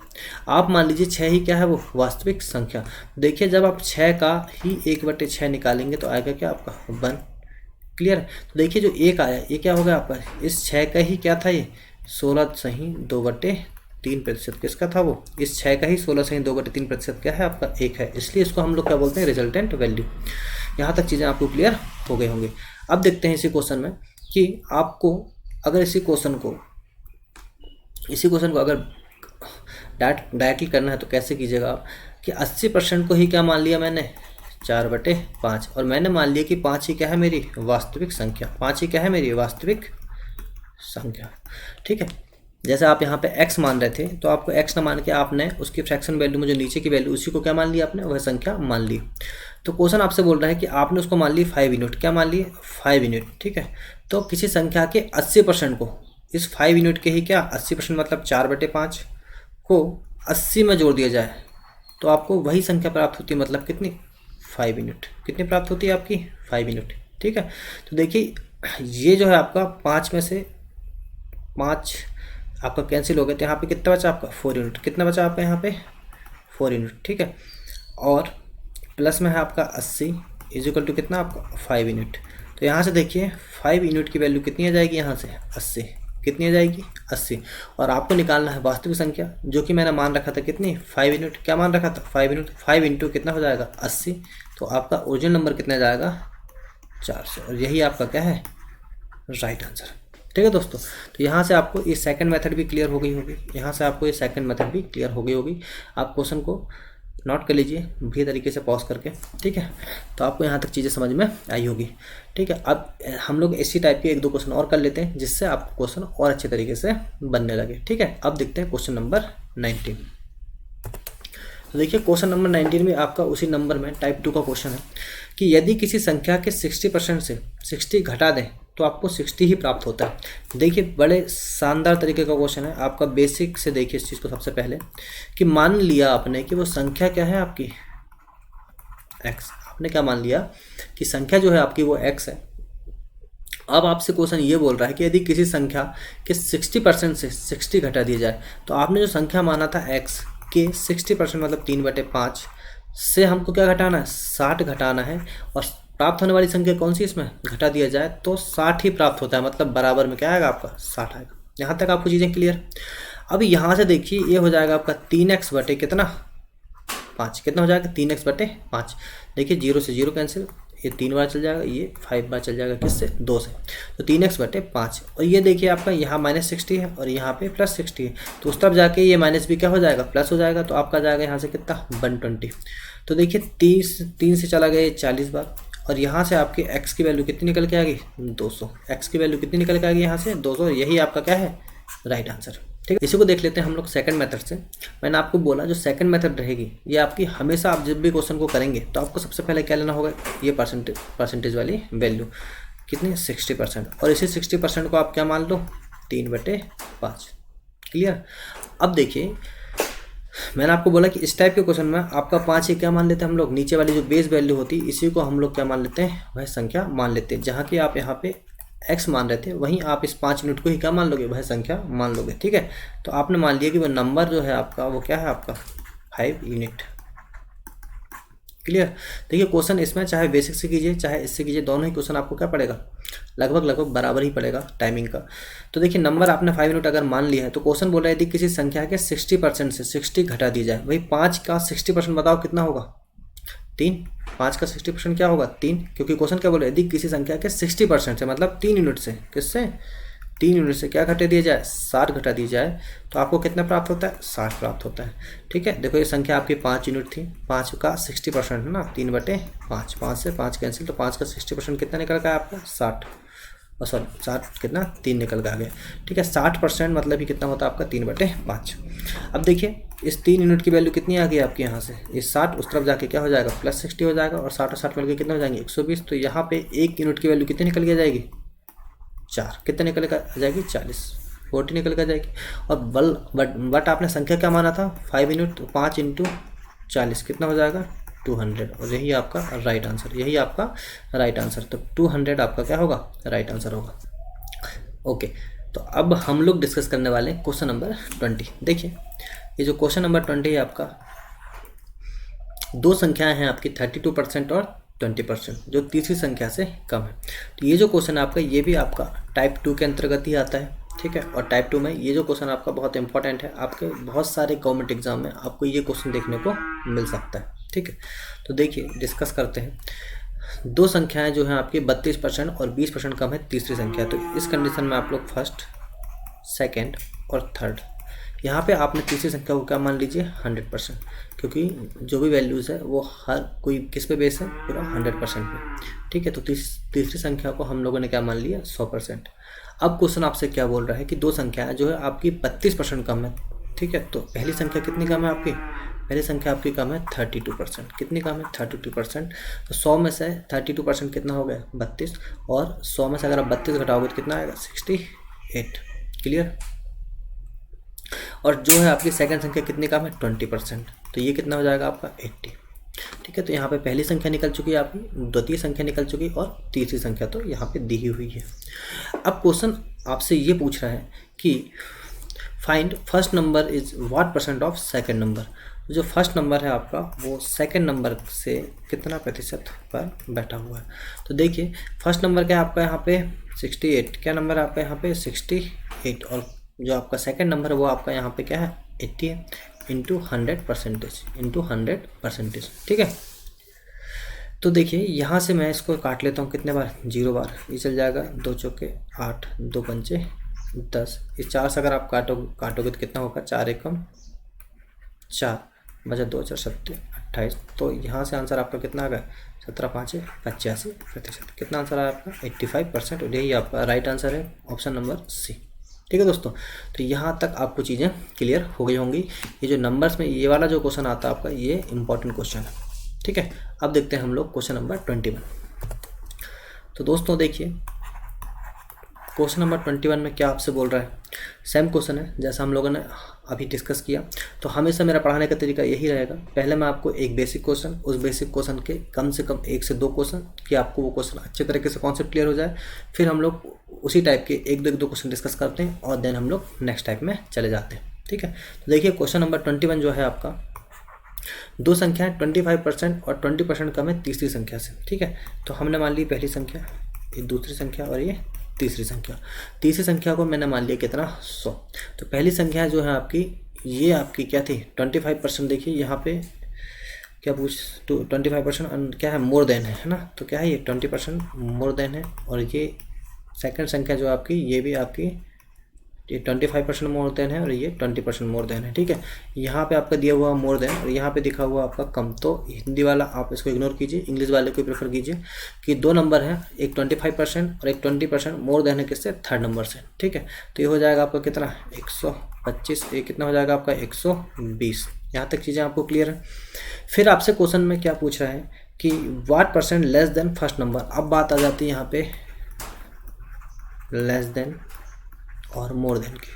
आप मान लीजिए 6 ही क्या है, वो वास्तविक संख्या। देखिए जब आप 6 का ही 1/6 निकालेंगे तो आएगा क्या आपका 1। क्लियर है। तो देखिए जो 1 आया ये क्या होगा आपका, इस 6 का ही क्या था, ये 16 से ही 2/3%। किसका था वो, इस 6 का ही 16 से ही 2/3% क्या है आपका, 1 है। इसलिए इसको हम लोग क्या बोलते हैं, रिजल्टेंट वैल्यू। यहाँ तक चीज़ें आपको क्लियर हो गए होंगे। अब देखते हैं इसी क्वेश्चन में कि आपको अगर इसी क्वेश्चन को अगर डायरेक्टली करना है तो कैसे कीजिएगा आप, कि 80% को ही क्या मान लिया मैंने, 4/5, और मैंने मान लिया कि 5 ही क्या है मेरी वास्तविक संख्या, 5 ही क्या है मेरी वास्तविक संख्या, ठीक है। जैसे आप यहाँ पे x मान रहे थे, तो आपको x ना मान के आपने उसकी फ्रैक्शन वैल्यू में जो नीचे की वैल्यू उसी को क्या मान लिया आपने, वह संख्या मान ली। तो क्वेश्चन आपसे बोल रहा है कि आपने उसको मान ली 5 यूनिट, क्या मान लिए 5 यूनिट, ठीक है। तो किसी संख्या के 80% को इस 5 यूनिट के ही क्या 80% मतलब 4/5 को 80 में जोड़ दिया जाए तो आपको वही संख्या प्राप्त होती है, मतलब कितनी, 5 यूनिट। कितनी प्राप्त होती है आपकी, 5 यूनिट, ठीक है। तो देखिए ये जो है आपका 5 में से 5 आपका कैंसिल हो गया, तो यहाँ पे कितना बचा आपका 4 यूनिट। कितना बचा आपका यहाँ पे 4 यूनिट, ठीक है। और प्लस में है आपका 80 इज इक्वल टू कितना आपका 5 यूनिट। तो यहाँ से देखिए 5 यूनिट की वैल्यू कितनी आ जाएगी, यहाँ से 80 कितनी आ जाएगी 80। और आपको निकालना है वास्तविक संख्या जो कि मैंने मान रखा था कितनी 5 यूनिट, क्या मान रखा था 5 यूनिट, 5 इंटू कितना हो जाएगा 80। तो आपका ओरिजिनल नंबर कितना जाएगा 400, और यही आपका क्या है राइट आंसर। ठीक है दोस्तों, तो यहाँ से आपको ये सेकंड मेथड भी क्लियर हो गई होगी, यहाँ से आपको ये सेकंड मेथड भी क्लियर हो गई होगी। आप क्वेश्चन को नोट कर लीजिए भी तरीके से पॉज करके, ठीक है। तो आपको यहाँ तक चीज़ें समझ में आई होगी, ठीक है। अब हम लोग इसी टाइप के 1-2 क्वेश्चन और कर लेते हैं जिससे आपको क्वेश्चन और अच्छे तरीके से बनने लगे, ठीक है। अब देखते हैं क्वेश्चन नंबर 19। तो देखिए क्वेश्चन नंबर 19 में आपका उसी नंबर में टाइप 2 का क्वेश्चन है कि यदि किसी संख्या के 60% से 60 घटा दें तो आपको 60 ही प्राप्त होता है। देखिए बड़े शानदार तरीके का क्वेश्चन है, आपका बेसिक से देखिए इस चीज़ को सबसे पहले कि मान लिया आपने कि वो संख्या क्या है आपकी x। आपने क्या मान लिया कि संख्या जो है आपकी वो x है। अब आपसे क्वेश्चन ये बोल रहा है कि यदि किसी संख्या के 60% से 60 घटा दिया जाए तो आपने जो संख्या माना था x के 60% मतलब 3/5 से हमको क्या घटाना है 60 घटाना है, और प्राप्त होने वाली संख्या कौन सी इसमें घटा दिया जाए तो 60 ही प्राप्त होता है, मतलब बराबर में क्या आएगा आपका 60 आएगा। यहाँ तक आपको चीज़ें क्लियर। अब यहाँ से देखिए ये हो जाएगा आपका 3x बटे कितना 5, कितना हो जाएगा 3x बटे 5। देखिए 0 से 0 कैंसिल, ये 3 बार चल जाएगा, ये 5 बार चल जाएगा, किससे 2 से। तो 3x बटे 5, और ये देखिए आपका यहाँ -60 है और यहाँ पे +60 है, तो उस तरफ जाके ये माइनस भी क्या हो जाएगा प्लस हो जाएगा, तो आपका जाएगा यहाँ से कितना 120। तो देखिए 3 से चला गया 40 बार, और यहाँ से आपके x की वैल्यू कितनी निकल के आ गई 200। x की वैल्यू कितनी निकल के आ गई यहाँ से 200, यही आपका क्या है राइट आंसर। ठीक है, इसी को देख लेते हैं हम लोग सेकंड मेथड से। मैंने आपको बोला जो सेकंड मेथड रहेगी ये आपकी हमेशा, आप जब भी क्वेश्चन को करेंगे तो आपको सबसे पहले क्या लेना होगा, ये परसेंटेज वाली वैल्यू कितनी 60%, और इसी 60% को आप क्या मान लो 3/5। क्लियर। अब देखिए मैंने आपको बोला कि इस टाइप के क्वेश्चन में आपका 5 ही क्या मान लेते हैं हम लोग, नीचे वाली जो बेस वैल्यू होती है इसी को हम लोग क्या मान लेते हैं वह संख्या मान लेते हैं। जहाँ की आप यहाँ पे x मान रहे थे वहीं आप इस 5 यूनिट को ही क्या मान लोगे वह संख्या मान लोगे। ठीक है, तो आपने मान लिया कि वह नंबर जो है आपका वो क्या है आपका 5 यूनिट। क्लियर। देखिए क्वेश्चन इसमें चाहे बेसिक से कीजिए चाहे इससे कीजिए, दोनों ही क्वेश्चन आपको क्या पड़ेगा लगभग बराबर ही पड़ेगा टाइमिंग का। तो देखिए नंबर आपने 5 यूनिट अगर मान लिया है तो क्वेश्चन बोल रहा है यदि किसी संख्या के 60% से 60 घटा दी जाए, वही 5 का 60% बताओ कितना होगा 3। 5 का 60% क्या होगा 3, क्योंकि क्वेश्चन क्या बोल रहा है यदि किसी संख्या के 60% से मतलब 3 यूनिट से, किससे 3 यूनिट से क्या घटा दिया जाए 60 घटा दी जाए तो आपको कितना प्राप्त होता है 60 प्राप्त होता है। ठीक है, देखो ये संख्या आपकी 5 यूनिट थी, 5 का 60% है ना 3/5, 5 से 5 कैंसिल, तो 5 का 60% कितना निकल गया आपका 60, और सॉरी 60 कितना 3 निकल के आ गया। ठीक है, 60% मतलब ही कितना होता है आपका 3/5। अब देखिए इस 3 यूनिट की वैल्यू कितनी आ गई आपकी यहाँ से, इस 60 उस तरफ जाके क्या हो जाएगा +60 हो जाएगा, और 60 और 60 मिलकर कितना हो जाएंगे 120। तो यहाँ पे 1 यूनिट की वैल्यू कितनी निकल के जाएगी 4, कितने निकल कर आ जाएगी 40 निकल कर जाएगी। और बट आपने संख्या क्या माना था 5 यूनिट, तो 5 × 40 कितना हो जाएगा 200, और यही आपका राइट आंसर, यही आपका राइट आंसर। तो 200 आपका क्या होगा राइट आंसर होगा। ओके, तो अब हम लोग डिस्कस करने वाले हैं क्वेश्चन नंबर 20। देखिए ये जो क्वेश्चन नंबर 20 है आपका, दो संख्याएं हैं आपकी 32% और 20%, जो तीसरी संख्या से कम है। तो ये जो क्वेश्चन है आपका ये भी आपका टाइप 2 के अंतर्गत ही आता है। ठीक है, और टाइप 2 में ये जो क्वेश्चन आपका बहुत इंपॉर्टेंट है, आपके बहुत सारे गवर्नमेंट एग्जाम में आपको ये क्वेश्चन देखने को मिल सकता है। ठीक है, तो देखिए डिस्कस करते हैं। दो संख्याएं जो हैं आपकी 32% और 20% कम है तीसरी संख्या। तो इस कंडीशन में आप लोग फर्स्ट, सेकेंड और थर्ड, यहाँ पे आपने तीसरी संख्या को क्या मान लीजिए 100%, क्योंकि जो भी वैल्यूज़ है वो हर कोई किस पे बेस है पूरा 100% पे। ठीक है, तो तीसरी संख्या को हम लोगों ने क्या मान लिया 100%। अब क्वेश्चन आपसे क्या बोल रहा है कि दो संख्याएं जो है आपकी 32% कम है। ठीक है, तो पहली संख्या कितनी कम है आपकी, पहली संख्या आपकी कम है 32%। कितनी कम है 32%। तो 100 में से 32% कितना हो गया 32, और 100 में से अगर आप 32 घटाओगे तो कितना आएगा 68। क्लियर। और जो है आपकी सेकंड संख्या कितनी कम है 20%, तो ये कितना हो जाएगा आपका 80। ठीक है, तो यहाँ पे पहली संख्या निकल चुकी है आपकी, द्वितीय संख्या निकल चुकी है, और तीसरी संख्या तो यहाँ पे दी हुई है। अब क्वेश्चन आपसे ये पूछ रहा है कि find first number is what % of second number. जो फर्स्ट नंबर है आपका वो सेकंड नंबर से कितना प्रतिशत पर बैठा हुआ है। तो देखिए फर्स्ट नंबर क्या है आपका यहाँ पे 68, क्या नंबर है आपका यहाँ पे 68, और जो आपका सेकंड नंबर है वो आपका यहाँ पे क्या है 80 है, इंटू 100%, ठीक है। तो देखिए यहाँ से मैं इसको काट लेता हूँ कितने बार, 0 बार, ये चल जाएगा 2 चौके 8, 2 पंचे 10, ये 4 से अगर आप काटोगे तो कितना होगा, 4 एकम 4, बचा 2 4 7 28। तो यहाँ से आंसर आपका कितना आ गया, 17 5 85%। कितना आंसर आया आपका 85%, और यही आपका राइट आंसर है ऑप्शन नंबर सी। ठीक है दोस्तों, तो यहाँ तक आपको चीज़ें क्लियर हो गई होंगी। ये जो नंबर्स में ये वाला जो क्वेश्चन आता है आपका, ये इंपॉर्टेंट क्वेश्चन है। ठीक है, अब देखते हैं हम लोग क्वेश्चन नंबर 21। तो दोस्तों देखिए क्वेश्चन नंबर 21 में क्या आपसे बोल रहा है, सेम क्वेश्चन है जैसा हम लोगों ने अभी डिस्कस किया। तो हमेशा मेरा पढ़ाने का तरीका यही रहेगा, पहले मैं आपको एक बेसिक क्वेश्चन, उस बेसिक क्वेश्चन के कम से कम 1 से 2 क्वेश्चन, कि आपको वो क्वेश्चन अच्छे तरीके से कॉन्सेप्ट क्लियर हो जाए। फिर हम लोग उसी टाइप के 1-2 क्वेश्चन डिस्कस करते हैं, और देन हम लोग नेक्स्ट टाइप में चले जाते हैं। ठीक है, तो देखिए क्वेश्चन नंबर 21 जो है आपका, दो संख्याएं 25% और 20% कम है तीसरी संख्या से। ठीक है, तो हमने मान ली पहली संख्या, ये दूसरी संख्या और ये तीसरी संख्या। तीसरी संख्या को मैंने मान लिया कितना, 100। तो पहली संख्या जो है आपकी, ये आपकी क्या थी 25%। देखिए यहाँ पे क्या पूछ, तो 25% क्या है, मोर देन है ना। तो क्या है ये 20% मोर देन है, और ये सेकंड संख्या जो आपकी, ये भी आपकी ये 25% मोर देन है, और ये 20% मोर देन है। ठीक है, यहाँ पे आपका दिया हुआ मोर देन, और यहाँ पे दिखा हुआ आपका कम। तो हिंदी वाला आप इसको इग्नोर कीजिए, इंग्लिश वाले को प्रेफर कीजिए कि 2 नंबर हैं, एक 25% और एक 20% मोर देन है किससे, थर्ड नंबर से। ठीक है, तो ये हो जाएगा आपका कितना 125, ये कितना हो जाएगा आपका 120। यहाँ तक चीज़ें आपको क्लियर है। फिर आपसे क्वेश्चन में क्या पूछ रहा है कि what % less than first number. अब बात आ जाती है यहाँ पे लेस देन और मोर देन की।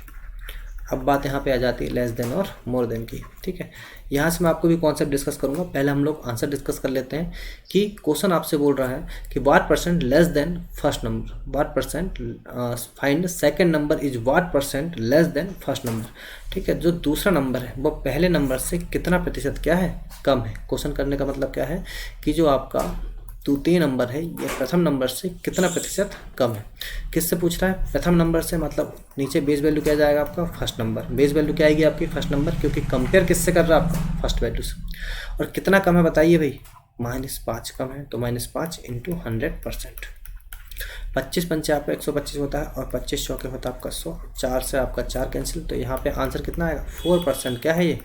अब बात यहाँ पे आ जाती है लेस देन और मोर देन की। ठीक है, यहाँ से मैं आपको भी कॉन्सेप्ट डिस्कस करूँगा। पहले हम लोग आंसर डिस्कस कर लेते हैं कि क्वेश्चन आपसे बोल रहा है कि what % less than first number, what % find second number is what % less than first number. ठीक है, जो दूसरा नंबर है वो पहले नंबर से कितना प्रतिशत क्या है, कम है। क्वेश्चन करने का मतलब क्या है कि जो आपका तृतीय नंबर है ये प्रथम नंबर से कितना प्रतिशत कम है। किससे पूछ रहा है, प्रथम नंबर से, मतलब नीचे बेस वैल्यू क्या जाएगा आपका, फर्स्ट नंबर। बेस वैल्यू क्या आएगी आपकी, फर्स्ट नंबर, क्योंकि कंपेयर किससे कर रहा है आपका, फर्स्ट वैल्यू से। और कितना कम है बताइए भाई, -5 कम है। तो -5 इंटू 100%। 25 पंचे आपका 125 होता है, और 25 चौके होता है आपका 100। 4 से आपका 4 कैंसिल, तो यहाँ पे आंसर कितना आएगा, 4% क्या है ये,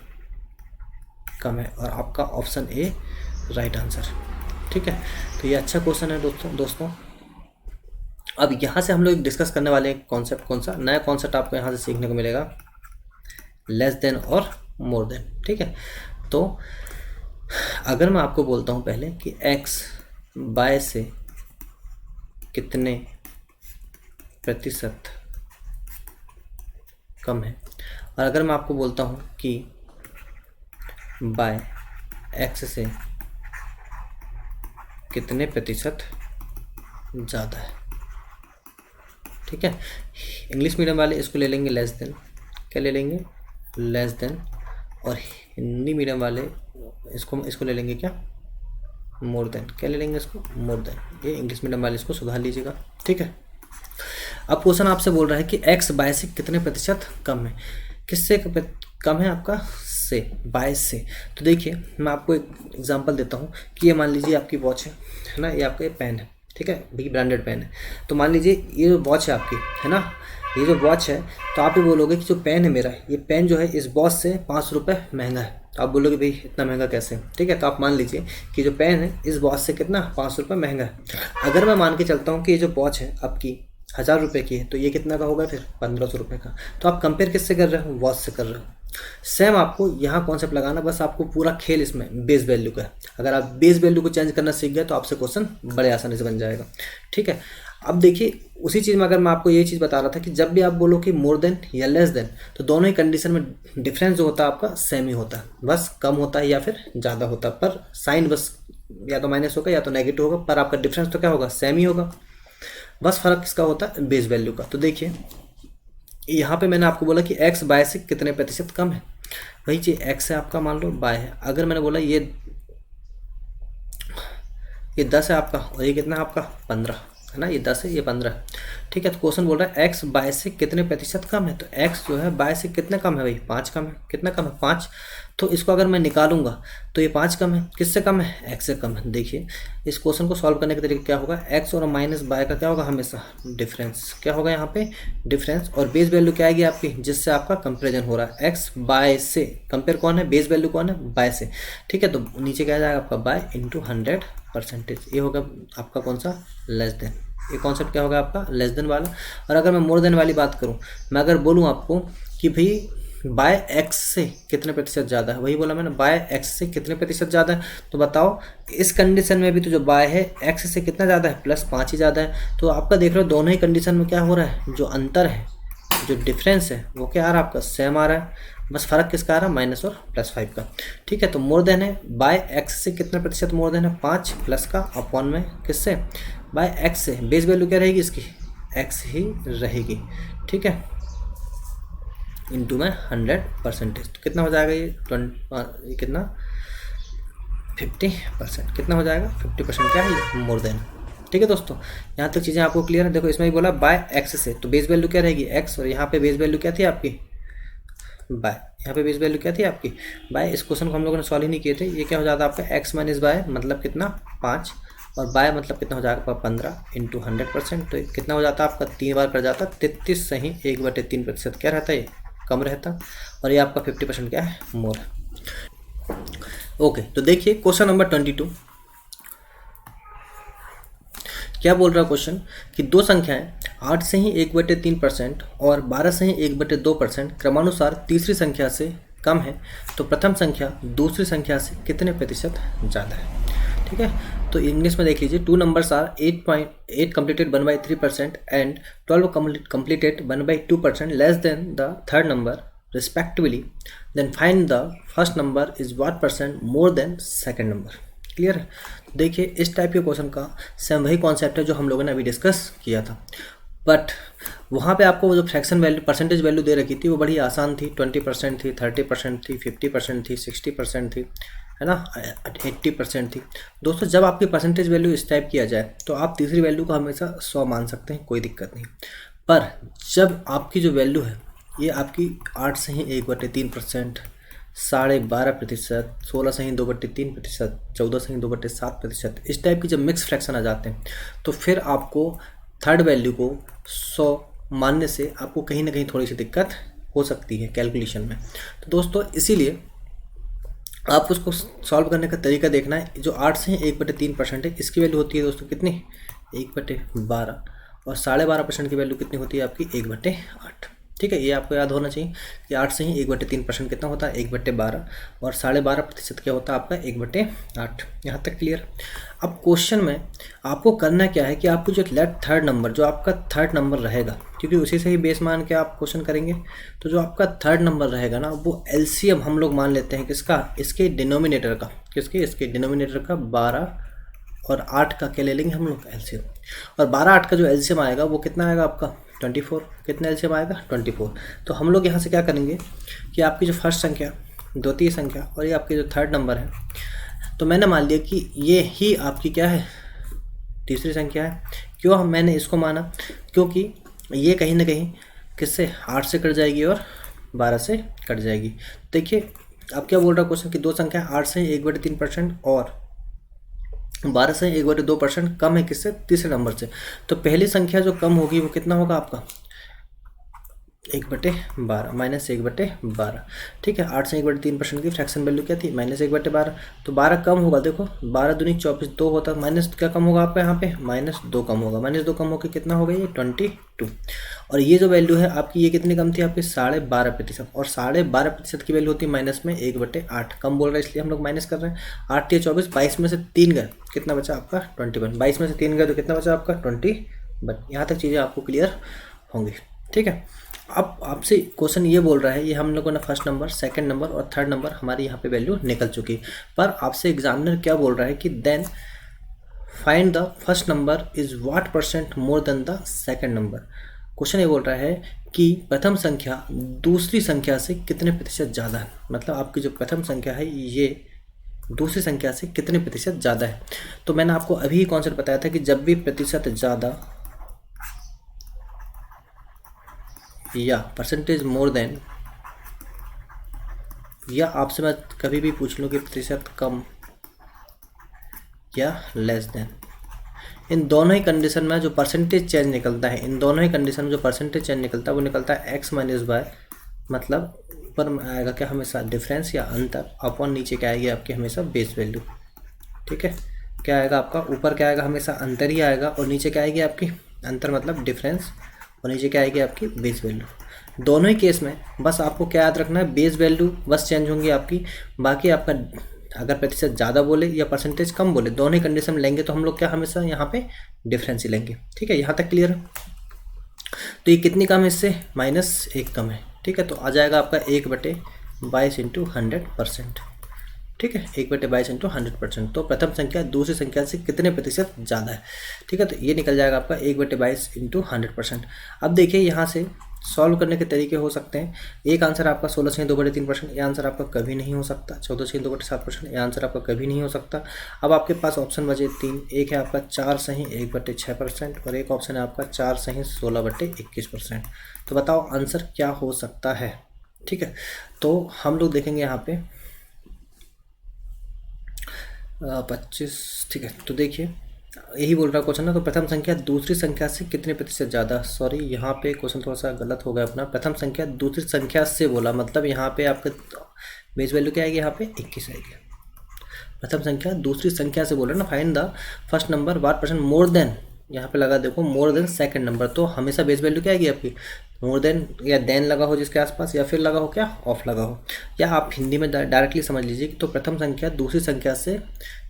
कम है। और आपका ऑप्शन ए राइट आंसर। ठीक है, तो ये अच्छा क्वेश्चन है दोस्तों। अब यहाँ से हम लोग डिस्कस करने वाले हैं कॉन्सेप्ट, कौन सा नया कॉन्सेप्ट आपको यहाँ से सीखने को मिलेगा, लेस देन और मोर देन। ठीक है, तो अगर मैं आपको बोलता हूँ पहले कि x y से कितने प्रतिशत कम है, और अगर मैं आपको बोलता हूँ कि y x से कितने प्रतिशत ज़्यादा है। ठीक है, इंग्लिश मीडियम वाले इसको ले लेंगे लेस देन, क्या ले लेंगे, लेस देन। और हिंदी मीडियम वाले इसको ले लेंगे क्या, मोर देन, क्या ले लेंगे इसको, मोर देन। ये इंग्लिश मीडियम वाले इसको सुधार लीजिएगा। ठीक है, अब क्वेश्चन आपसे बोल रहा है कि x y से कितने प्रतिशत कम है। किससे कम है आपका, से, बाय से। तो देखिए मैं आपको एक एग्जांपल देता हूँ कि ये मान लीजिए आपकी वॉच है ना, ये आपका ये पेन है। ठीक है, भी ब्रांडेड पेन है। तो मान लीजिए ये जो वॉच है आपकी, है ना, ये जो वॉच है, तो आप ये बोलोगे कि जो पेन है मेरा, ये पेन जो है इस वॉच से 5 रुपये महंगा है। तो आप बोलोगे भाई इतना महंगा कैसे। ठीक है, तो आप मान लीजिए कि जो पेन है इस वॉच से कितना 5 रुपये महंगा है। अगर मैं मान के चलता हूँ कि ये जो वॉच है आपकी 1000 रुपये की है, तो ये कितना का होगा फिर 1500 रुपये का। तो आप कंपेयर किससे कर रहे हो, वॉच से कर रहे हो। सेम आपको यहाँ कॉन्सेप्ट लगाना, बस आपको पूरा खेल इसमें बेस वैल्यू का है। अगर आप बेस वैल्यू को चेंज करना सीख गए तो आपसे क्वेश्चन बड़े आसानी से बन जाएगा। ठीक है, अब देखिए उसी चीज़ में अगर मैं आपको ये चीज़ बता रहा था कि जब भी आप बोलो कि मोर देन या लेस देन, तो दोनों ही कंडीशन में डिफरेंस जो होता है आपका सेम ही होता है, बस कम होता है या फिर ज़्यादा होता है, पर साइन बस या तो माइनस होगा या तो नेगेटिव होगा, पर आपका डिफरेंस तो क्या होगा, सेम ही होगा। बस फर्क किसका होता है, बेस वैल्यू का। तो देखिए यहाँ पे मैंने आपको बोला कि x y से कितने प्रतिशत कम है। वही चीज़ x है आपका, मान लो y है। अगर मैंने बोला ये 10 है आपका और ये कितना है आपका 15 है ना, ये 10 है ये 15 है, ठीक है। तो क्वेश्चन बोल रहा है x y से कितने प्रतिशत कम है, तो x जो है y से कितने कम है भाई, 5 कम है। कितना कम है, 5। तो इसको अगर मैं निकालूंगा तो ये 5 कम है, किससे कम है, x से कम है। देखिए इस क्वेश्चन को सॉल्व करने का तरीका क्या होगा, x और माइनस y का क्या होगा, हमेशा डिफरेंस क्या होगा यहाँ पे, डिफरेंस। और बेस वैल्यू क्या आएगी आपकी, जिससे आपका कंपेरिजन हो रहा है, x y से कंपेयर कौन है, बेस वैल्यू कौन है, y से, ठीक है। तो नीचे क्या जाएगा आपका y इंटू 100%, ये होगा आपका कौन सा, लेस देन। ये कॉन्सेप्ट क्या होगा आपका, लेस देन वाला। और अगर मैं मोर देन वाली बात करूं, मैं अगर बोलूं आपको कि भाई बाय एक्स से कितने प्रतिशत ज़्यादा है, वही बोला मैंने, बाय एक्स से कितने प्रतिशत ज़्यादा है, तो बताओ इस कंडीशन में भी तो जो बाय है एक्स से कितना ज़्यादा है, +5 ही ज़्यादा है। तो आपका देख रहे हो दोनों ही कंडीशन में क्या हो रहा है, जो अंतर है, जो डिफरेंस है वो क्या आ रहा है आपका, सेम आ रहा है। बस फर्क किसका आ रहा है, माइनस और +5 का, ठीक है। तो मोर देन है बाय एक्स से कितने प्रतिशत मोर देन है, 5 प्लस का अपॉन में किससे, बाय एक्स से। बेस वैल्यू क्या रहेगी इसकी, एक्स ही रहेगी, ठीक है, इंटू में 100%। तो कितना हो जाएगा ये ये कितना 50%, कितना हो जाएगा 50%, क्या है ये, मोर देन, ठीक है दोस्तों। यहाँ तक चीज़ें आपको क्लियर है। देखो इसमें भी बोला बाय एक्स से, तो बेस वैल्यू क्या रहेगी, एक्स, और यहाँ पे बेस वैल्यू क्या थी आपकी, बाय। यहाँ पे बेस वैल्यू क्या थी आपकी, बाय। इस क्वेश्चन को हम लोगों ने सॉल्व ही नहीं किए थे। ये क्या हो जाता है आपका, एक्स माइनस बाय मतलब कितना 5, और बाय मतलब कितना हो जाएगा आपका 15 इंटू 100%। तो कितना हो जाता है आपका, 3 बार कर जाता, 33 सही 1/3% क्या रहता है, ये कम रहता। और ये आपका 50% क्या है, मोर। ओके, तो देखिए क्वेश्चन नंबर 22 क्या बोल रहा है क्वेश्चन, कि दो संख्याएं 8 से ही 1/3% और 12 से ही 1/2% क्रमानुसार तीसरी संख्या से कम है, तो प्रथम संख्या दूसरी संख्या से कितने प्रतिशत ज़्यादा है, ठीक है। तो इंग्लिश में देख लीजिए, 2 numbers are 8 completed 1/3% and 12 completed 1/2% less than the third number respectively, then find the first number is what percent more than second number। Clear है। देखिए इस टाइप के क्वेश्चन का सेम वही कॉन्सेप्ट है जो हम लोगों ने अभी डिस्कस किया था, बट वहाँ पे आपको वो जो फ्रैक्शन वैल्यू परसेंटेज वैल्यू दे रखी थी वो बड़ी आसान थी, 20% थी, 30% थी, 50% थी, 60% थी, है ना, 80% थी। दोस्तों जब आपकी परसेंटेज वैल्यू इस टाइप किया जाए तो आप तीसरी वैल्यू को हमेशा 100 मान सकते हैं, कोई दिक्कत नहीं। पर जब आपकी जो वैल्यू है ये आपकी 8 से ही 1/3%, 12.5%, 16 से ही 2/3%, 14 से ही 2/7%, इस टाइप की जब मिक्स फ्रैक्शन आ जाते हैं तो फिर आपको थर्ड वैल्यू को 100 मानने से आपको कहीं ना कहीं थोड़ी सी दिक्कत हो सकती है कैलकुलेशन में। तो दोस्तों इसीलिए आप उसको सॉल्व करने का तरीका देखना है। जो 8 से 1/3% है इसकी वैल्यू होती है दोस्तों कितनी, 1/12, और 12.5% की वैल्यू कितनी होती है आपकी, 1/8, ठीक है। ये आपको याद होना चाहिए कि 8 से ही 1/3% कितना होता है, 1/12, और 12.5% क्या होता है आपका, 1/8। यहाँ तक क्लियर। अब क्वेश्चन में आपको करना क्या है कि आपको जो लेट थर्ड नंबर, जो आपका थर्ड नंबर रहेगा, क्योंकि उसी से ही बेस मान के आप क्वेश्चन करेंगे, तो जो आपका थर्ड नंबर रहेगा ना वो एलसीएम हम लोग मान लेते हैं किसका, इसके डिनोमिनेटर का, किसके, इसके डिनोमिनेटर का 12 और 8 का क्या ले लेंगे हम लोग, एलसीएम। और 12-8 का जो एलसीएम आएगा वो कितना आएगा आपका, 24। कितना एलसीएम आएगा, 24। तो हम लोग यहाँ से क्या करेंगे कि आपकी जो फर्स्ट संख्या, द्वितीय संख्या और ये आपकी जो थर्ड नंबर है, तो मैंने मान लिया कि ये ही आपकी क्या है, तीसरी संख्या है। क्यों मैंने इसको माना, क्योंकि ये कहीं ना कहीं किससे, 8 से कट जाएगी और 12 से कट जाएगी। देखिए अब क्या बोल रहा है क्वेश्चन कि दो संख्या 8 से 1/3% और 12 से 1/2% कम है किससे, तीसरे नंबर से। तो पहली संख्या जो कम होगी वो कितना होगा आपका, 1/12 माइनस 1/12, ठीक है। 8 से 1/3% की फ्रैक्शन वैल्यू क्या थी, -1/12। तो 12 कम होगा, देखो 12 दूनी 24, 2 होता है, माइनस क्या कम होगा आपका यहाँ पे, -2 कम होगा, -2 कम होकर कितना होगा ये 22। और ये जो वैल्यू है आपकी ये कितनी कम थी आपकी, 12.5%, और 12.5% की वैल्यू होती है माइनस में 1/8। कम बोल रहा है इसलिए हम लोग माइनस कर रहे हैं। 8 या 24, 22 में से 3 गए, कितना बचा आपका 21। 22 में से 3 गए तो कितना बचा आपका 20। यहाँ तक चीज़ें आपको क्लियर होंगी, ठीक है। अब आपसे क्वेश्चन ये बोल रहा है, ये हम लोगों ने फर्स्ट नंबर, सेकंड नंबर और थर्ड नंबर हमारी यहाँ पे वैल्यू निकल चुकी, पर आपसे एग्जामिनर क्या बोल रहा है कि then find the first number is what % more than the second number. Question ये बोल रहा है कि प्रथम संख्या दूसरी संख्या से कितने प्रतिशत ज़्यादा है, मतलब आपकी जो प्रथम संख्या है ये दूसरी संख्या से कितने प्रतिशत ज़्यादा है। तो मैंने आपको अभी कॉन्सेप्ट बताया था कि जब भी प्रतिशत ज़्यादा या परसेंटेज मोर देन, या आपसे मैं कभी भी पूछ लूँ कि प्रतिशत कम या लेस देन, इन दोनों ही कंडीशन में जो परसेंटेज चेंज निकलता है, इन दोनों ही कंडीशन में जो परसेंटेज चेंज निकलता है वो निकलता है x माइनस वाई, मतलब ऊपर में आएगा क्या हमेशा डिफरेंस या अंतर, अपॉन नीचे क्या आएगी आपकी हमेशा बेस वैल्यू। ठीक है, क्या आएगा आपका ऊपर क्या आएगा हमेशा अंतर ही आएगा, और नीचे क्या आएगी आपकी अंतर मतलब डिफरेंस, और नीचे क्या आएगी आपकी बेस वैल्यू। दोनों ही केस में बस आपको क्या याद रखना है, बेस वैल्यू बस चेंज होंगी आपकी, बाकी आपका अगर प्रतिशत ज़्यादा बोले या परसेंटेज कम बोले दोनों ही कंडीशन में लेंगे तो हम लोग क्या हमेशा यहाँ पे डिफरेंस ही लेंगे। ठीक है, यहाँ तक क्लियर है। तो ये कितनी कम है इससे, -1 कम है। ठीक है, तो आ जाएगा आपका 1/22 इंटू 100%। ठीक है, 1/22 इंटू 100%। तो प्रथम संख्या दूसरी संख्या से कितने प्रतिशत ज़्यादा है। ठीक है, तो ये निकल जाएगा आपका 1/22 इंटू 100%। अब देखिए यहाँ से सॉल्व करने के तरीके हो सकते हैं। एक आंसर आपका 16/2/3%, ये आंसर आपका कभी नहीं हो सकता। 14/2/7%, ये आंसर आपका कभी नहीं हो सकता। अब आपके पास ऑप्शन बचे 3, एक है आपका 4/1/6% और एक ऑप्शन है आपका 4/16/21%। तो बताओ आंसर क्या हो सकता है। ठीक है, तो हम लोग देखेंगे यहाँ पे 25। ठीक है, तो देखिए यही बोल रहा क्वेश्चन ना, तो प्रथम संख्या दूसरी संख्या से कितने प्रतिशत ज़्यादा, सॉरी यहाँ पे क्वेश्चन थोड़ा सा गलत हो गया अपना। प्रथम संख्या दूसरी संख्या से बोला, मतलब यहाँ पे आपका बेस वैल्यू क्या आएगी, यहाँ पे 21 आएगी। प्रथम संख्या दूसरी संख्या से बोल रहे ना, find the first number what percent more than, यहाँ पे लगा देखो मोर देन सेकंड नंबर, तो हमेशा बेस वैल्यू क्या आएगी आपकी मोर देन, या देन लगा हो जिसके आसपास, या फिर लगा हो क्या ऑफ लगा हो, या आप हिंदी में डायरेक्टली समझ लीजिए कि तो प्रथम संख्या दूसरी संख्या से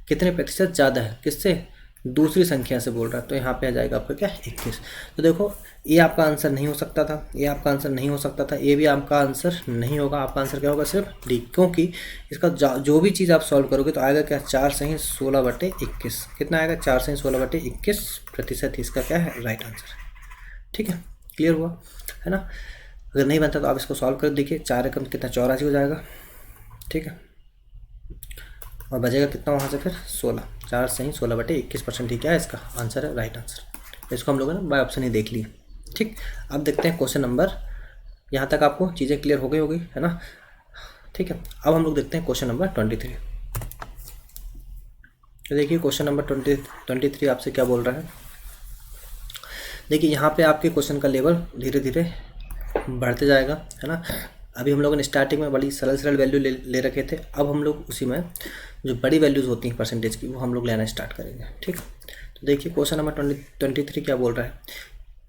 कितने प्रतिशत ज़्यादा है, किससे, दूसरी संख्या से बोल रहा है। तो यहाँ पे आ जाएगा आपका क्या 21। तो देखो ये आपका आंसर नहीं हो सकता था, ये आपका आंसर नहीं हो सकता था, ये भी आपका आंसर नहीं होगा। आपका आंसर क्या होगा, सिर्फ डी, क्योंकि इसका जो भी चीज़ आप सॉल्व करोगे तो आएगा क्या 4/16/21। कितना आएगा 4/16/21% इसका क्या है राइट आंसर। ठीक है, क्लियर हुआ है ना। अगर नहीं बनता तो आप इसको सॉल्व कर देखिए, 4 एकम कितना 84 हो जाएगा। ठीक है, और बचेगा कितना वहाँ से फिर 16, 4/16/21% ही क्या है इसका आंसर है, राइट आंसर। इसको हम लोगों ने बाय ऑप्शन ही देख लिए। ठीक, अब देखते हैं क्वेश्चन नंबर, यहाँ तक आपको चीज़ें क्लियर हो गई होगी है ना। ठीक है, अब हम लोग देखते हैं क्वेश्चन नंबर 23। तो देखिए क्वेश्चन नंबर 23 आपसे क्या बोल रहा है। देखिए यहाँ पे आपके क्वेश्चन का लेवल धीरे धीरे बढ़ते जाएगा है ना। अभी हम लोगों ने स्टार्टिंग में बड़ी सरल वैल्यू ले रखे थे, अब हम लोग उसी में जो बड़ी वैल्यूज़ होती हैं परसेंटेज की वो हम लोग लेना स्टार्ट करेंगे। ठीक, तो देखिए क्वेश्चन नंबर 23 क्या बोल रहा है।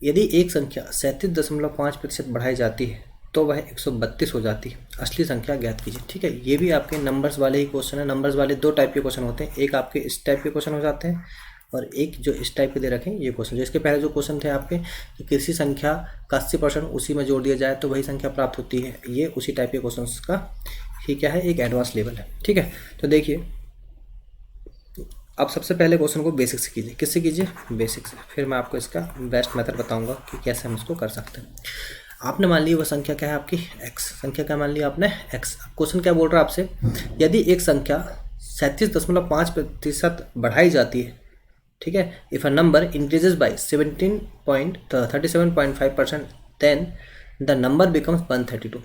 यदि एक संख्या 37.5% बढ़ाई जाती है तो वह 132 हो जाती है, असली संख्या ज्ञात कीजिए। ठीक है, ये भी आपके नंबर्स वाले ही क्वेश्चन है। नंबर्स वाले 2 टाइप के क्वेश्चन होते हैं, एक आपके इस टाइप के क्वेश्चन हो जाते हैं और एक जो इस टाइप के दे रखे हैं ये क्वेश्चन। जो इसके पहले जो क्वेश्चन थे आपके कि किसी संख्या का 80% उसी में जोड़ दिया जाए तो वही संख्या प्राप्त होती है, ये उसी टाइप के क्वेश्चन का ही क्या है एक एडवांस लेवल है। ठीक है, तो देखिए अब सबसे पहले क्वेश्चन को बेसिक से कीजिए। किससे कीजिए, बेसिक से, फिर मैं आपको इसका बेस्ट मेथड बताऊंगा कि कैसे हम इसको कर सकते हैं। आपने मान ली वह संख्या क्या है आपकी x, संख्या क्या मान लिया आपने x। क्वेश्चन क्या बोल रहा है आपसे, यदि एक संख्या 37.5% बढ़ाई जाती है, ठीक है, if a number increases by 37.5% then the number becomes 132।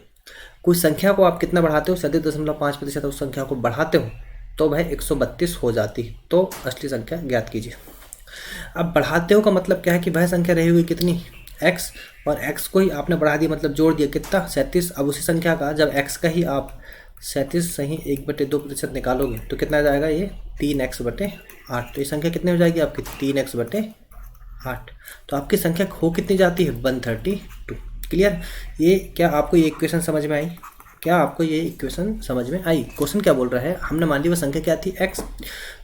कुछ संख्या को आप कितना बढ़ाते हो, 37.5% उस संख्या को बढ़ाते हो तो वह 132 हो जाती है, तो असली संख्या ज्ञात कीजिए। अब बढ़ाते हो का मतलब क्या है कि वह संख्या रही हुई कितनी x, और x को ही आपने बढ़ा दिया मतलब जोड़ दिया कितना 37। अब उसी संख्या का जब x का ही आप 37 सही 1/2% निकालोगे तो कितना जाएगा ये 3x/8। तो ये संख्या कितनी हो जाएगी आपकी 3x/8। तो आपकी संख्या हो कितनी जाती है 132। क्लियर, ये क्या आपको ये इक्वेशन समझ में आई, क्या आपको ये इक्वेशन समझ में आई। क्वेश्चन क्या बोल रहा है, हमने मान ली वो संख्या क्या थी x,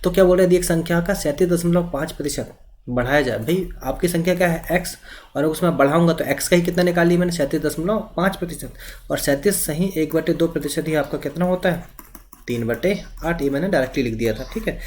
तो क्या बोल रहा है यदि एक संख्या का 37.5% बढ़ाया जाए, भाई आपकी संख्या क्या है x और उसमें बढ़ाऊंगा तो x का ही कितना निकाल लिया मैंने 37.5%, और 37 सही 1/2% ही आपका कितना होता है 3/8। ये मैंने डायरेक्टली लिख दिया था। ठीक है,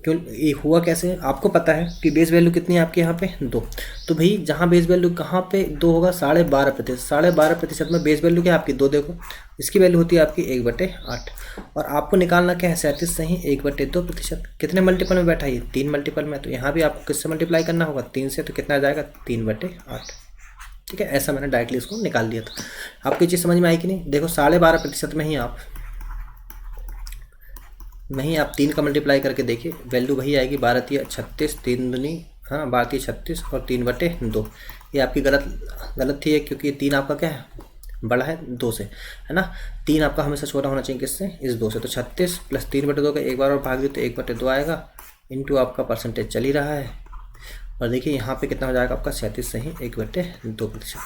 क्यों ये हुआ कैसे, आपको पता है कि बेस वैल्यू कितनी है आपके यहाँ पे 2। तो भाई जहाँ बेस वैल्यू कहाँ पे 2 होगा 12.5%, 12.5% में बेस वैल्यू क्या है आपकी 2, देखो इसकी वैल्यू होती है आपकी 1/8। और आपको निकालना क्या है 37 से ही 1/2%। कितने मल्टीपल में बैठा है 3 मल्टीपल में, तो यहाँ भी आपको किससे मल्टीप्लाई करना होगा 3 से, तो कितना आ जाएगा 3/8। ठीक है, ऐसा मैंने डायरेक्टली इसको निकाल दिया था। आपकी चीज़ समझ में आई कि नहीं, देखो 12.5% में ही आप 3 का मल्टीप्लाई करके देखिए, वैल्यू वही आएगी 12×36, 3 दूनी, हाँ 12×36 और 3/2। ये आपकी गलत थी, क्योंकि 3 आपका क्या है बड़ा है 2 से, है ना। 3 आपका हमेशा छोटा होना चाहिए किससे, इस 2 से। तो 36 प्लस 3/2 का एक बार और भाग दिए तो 1/2 आएगा, इंटू आपका परसेंटेज चल ही रहा है। और देखिए यहाँ पे कितना हो जाएगा आपका 37 से ही 1/2%,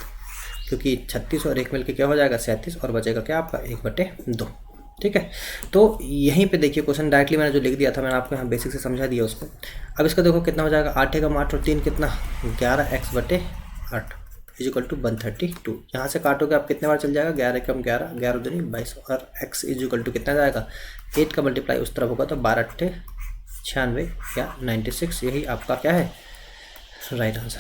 क्योंकि 36 और 1 मिल के क्या हो जाएगा 37, और बचेगा क्या आपका 1/2। ठीक है, तो यहीं पे देखिए क्वेश्चन डायरेक्टली मैंने जो लिख दिया था, मैंने आपको यहाँ बेसिक से समझा दिया उसको। अब इसका देखो कितना हो जाएगा 8 एकम 8 और 3 कितना 11x/8 इजिकल टू 132। यहाँ से काटोगे आप कितने बार चल जाएगा 11 एकम 11, 11 दूनी 22, और x इजिकल टू कितना जाएगा 8 का मल्टीप्लाई उस तरफ होगा तो 12×8 96 या 96। यही आपका क्या है राइट आंसर।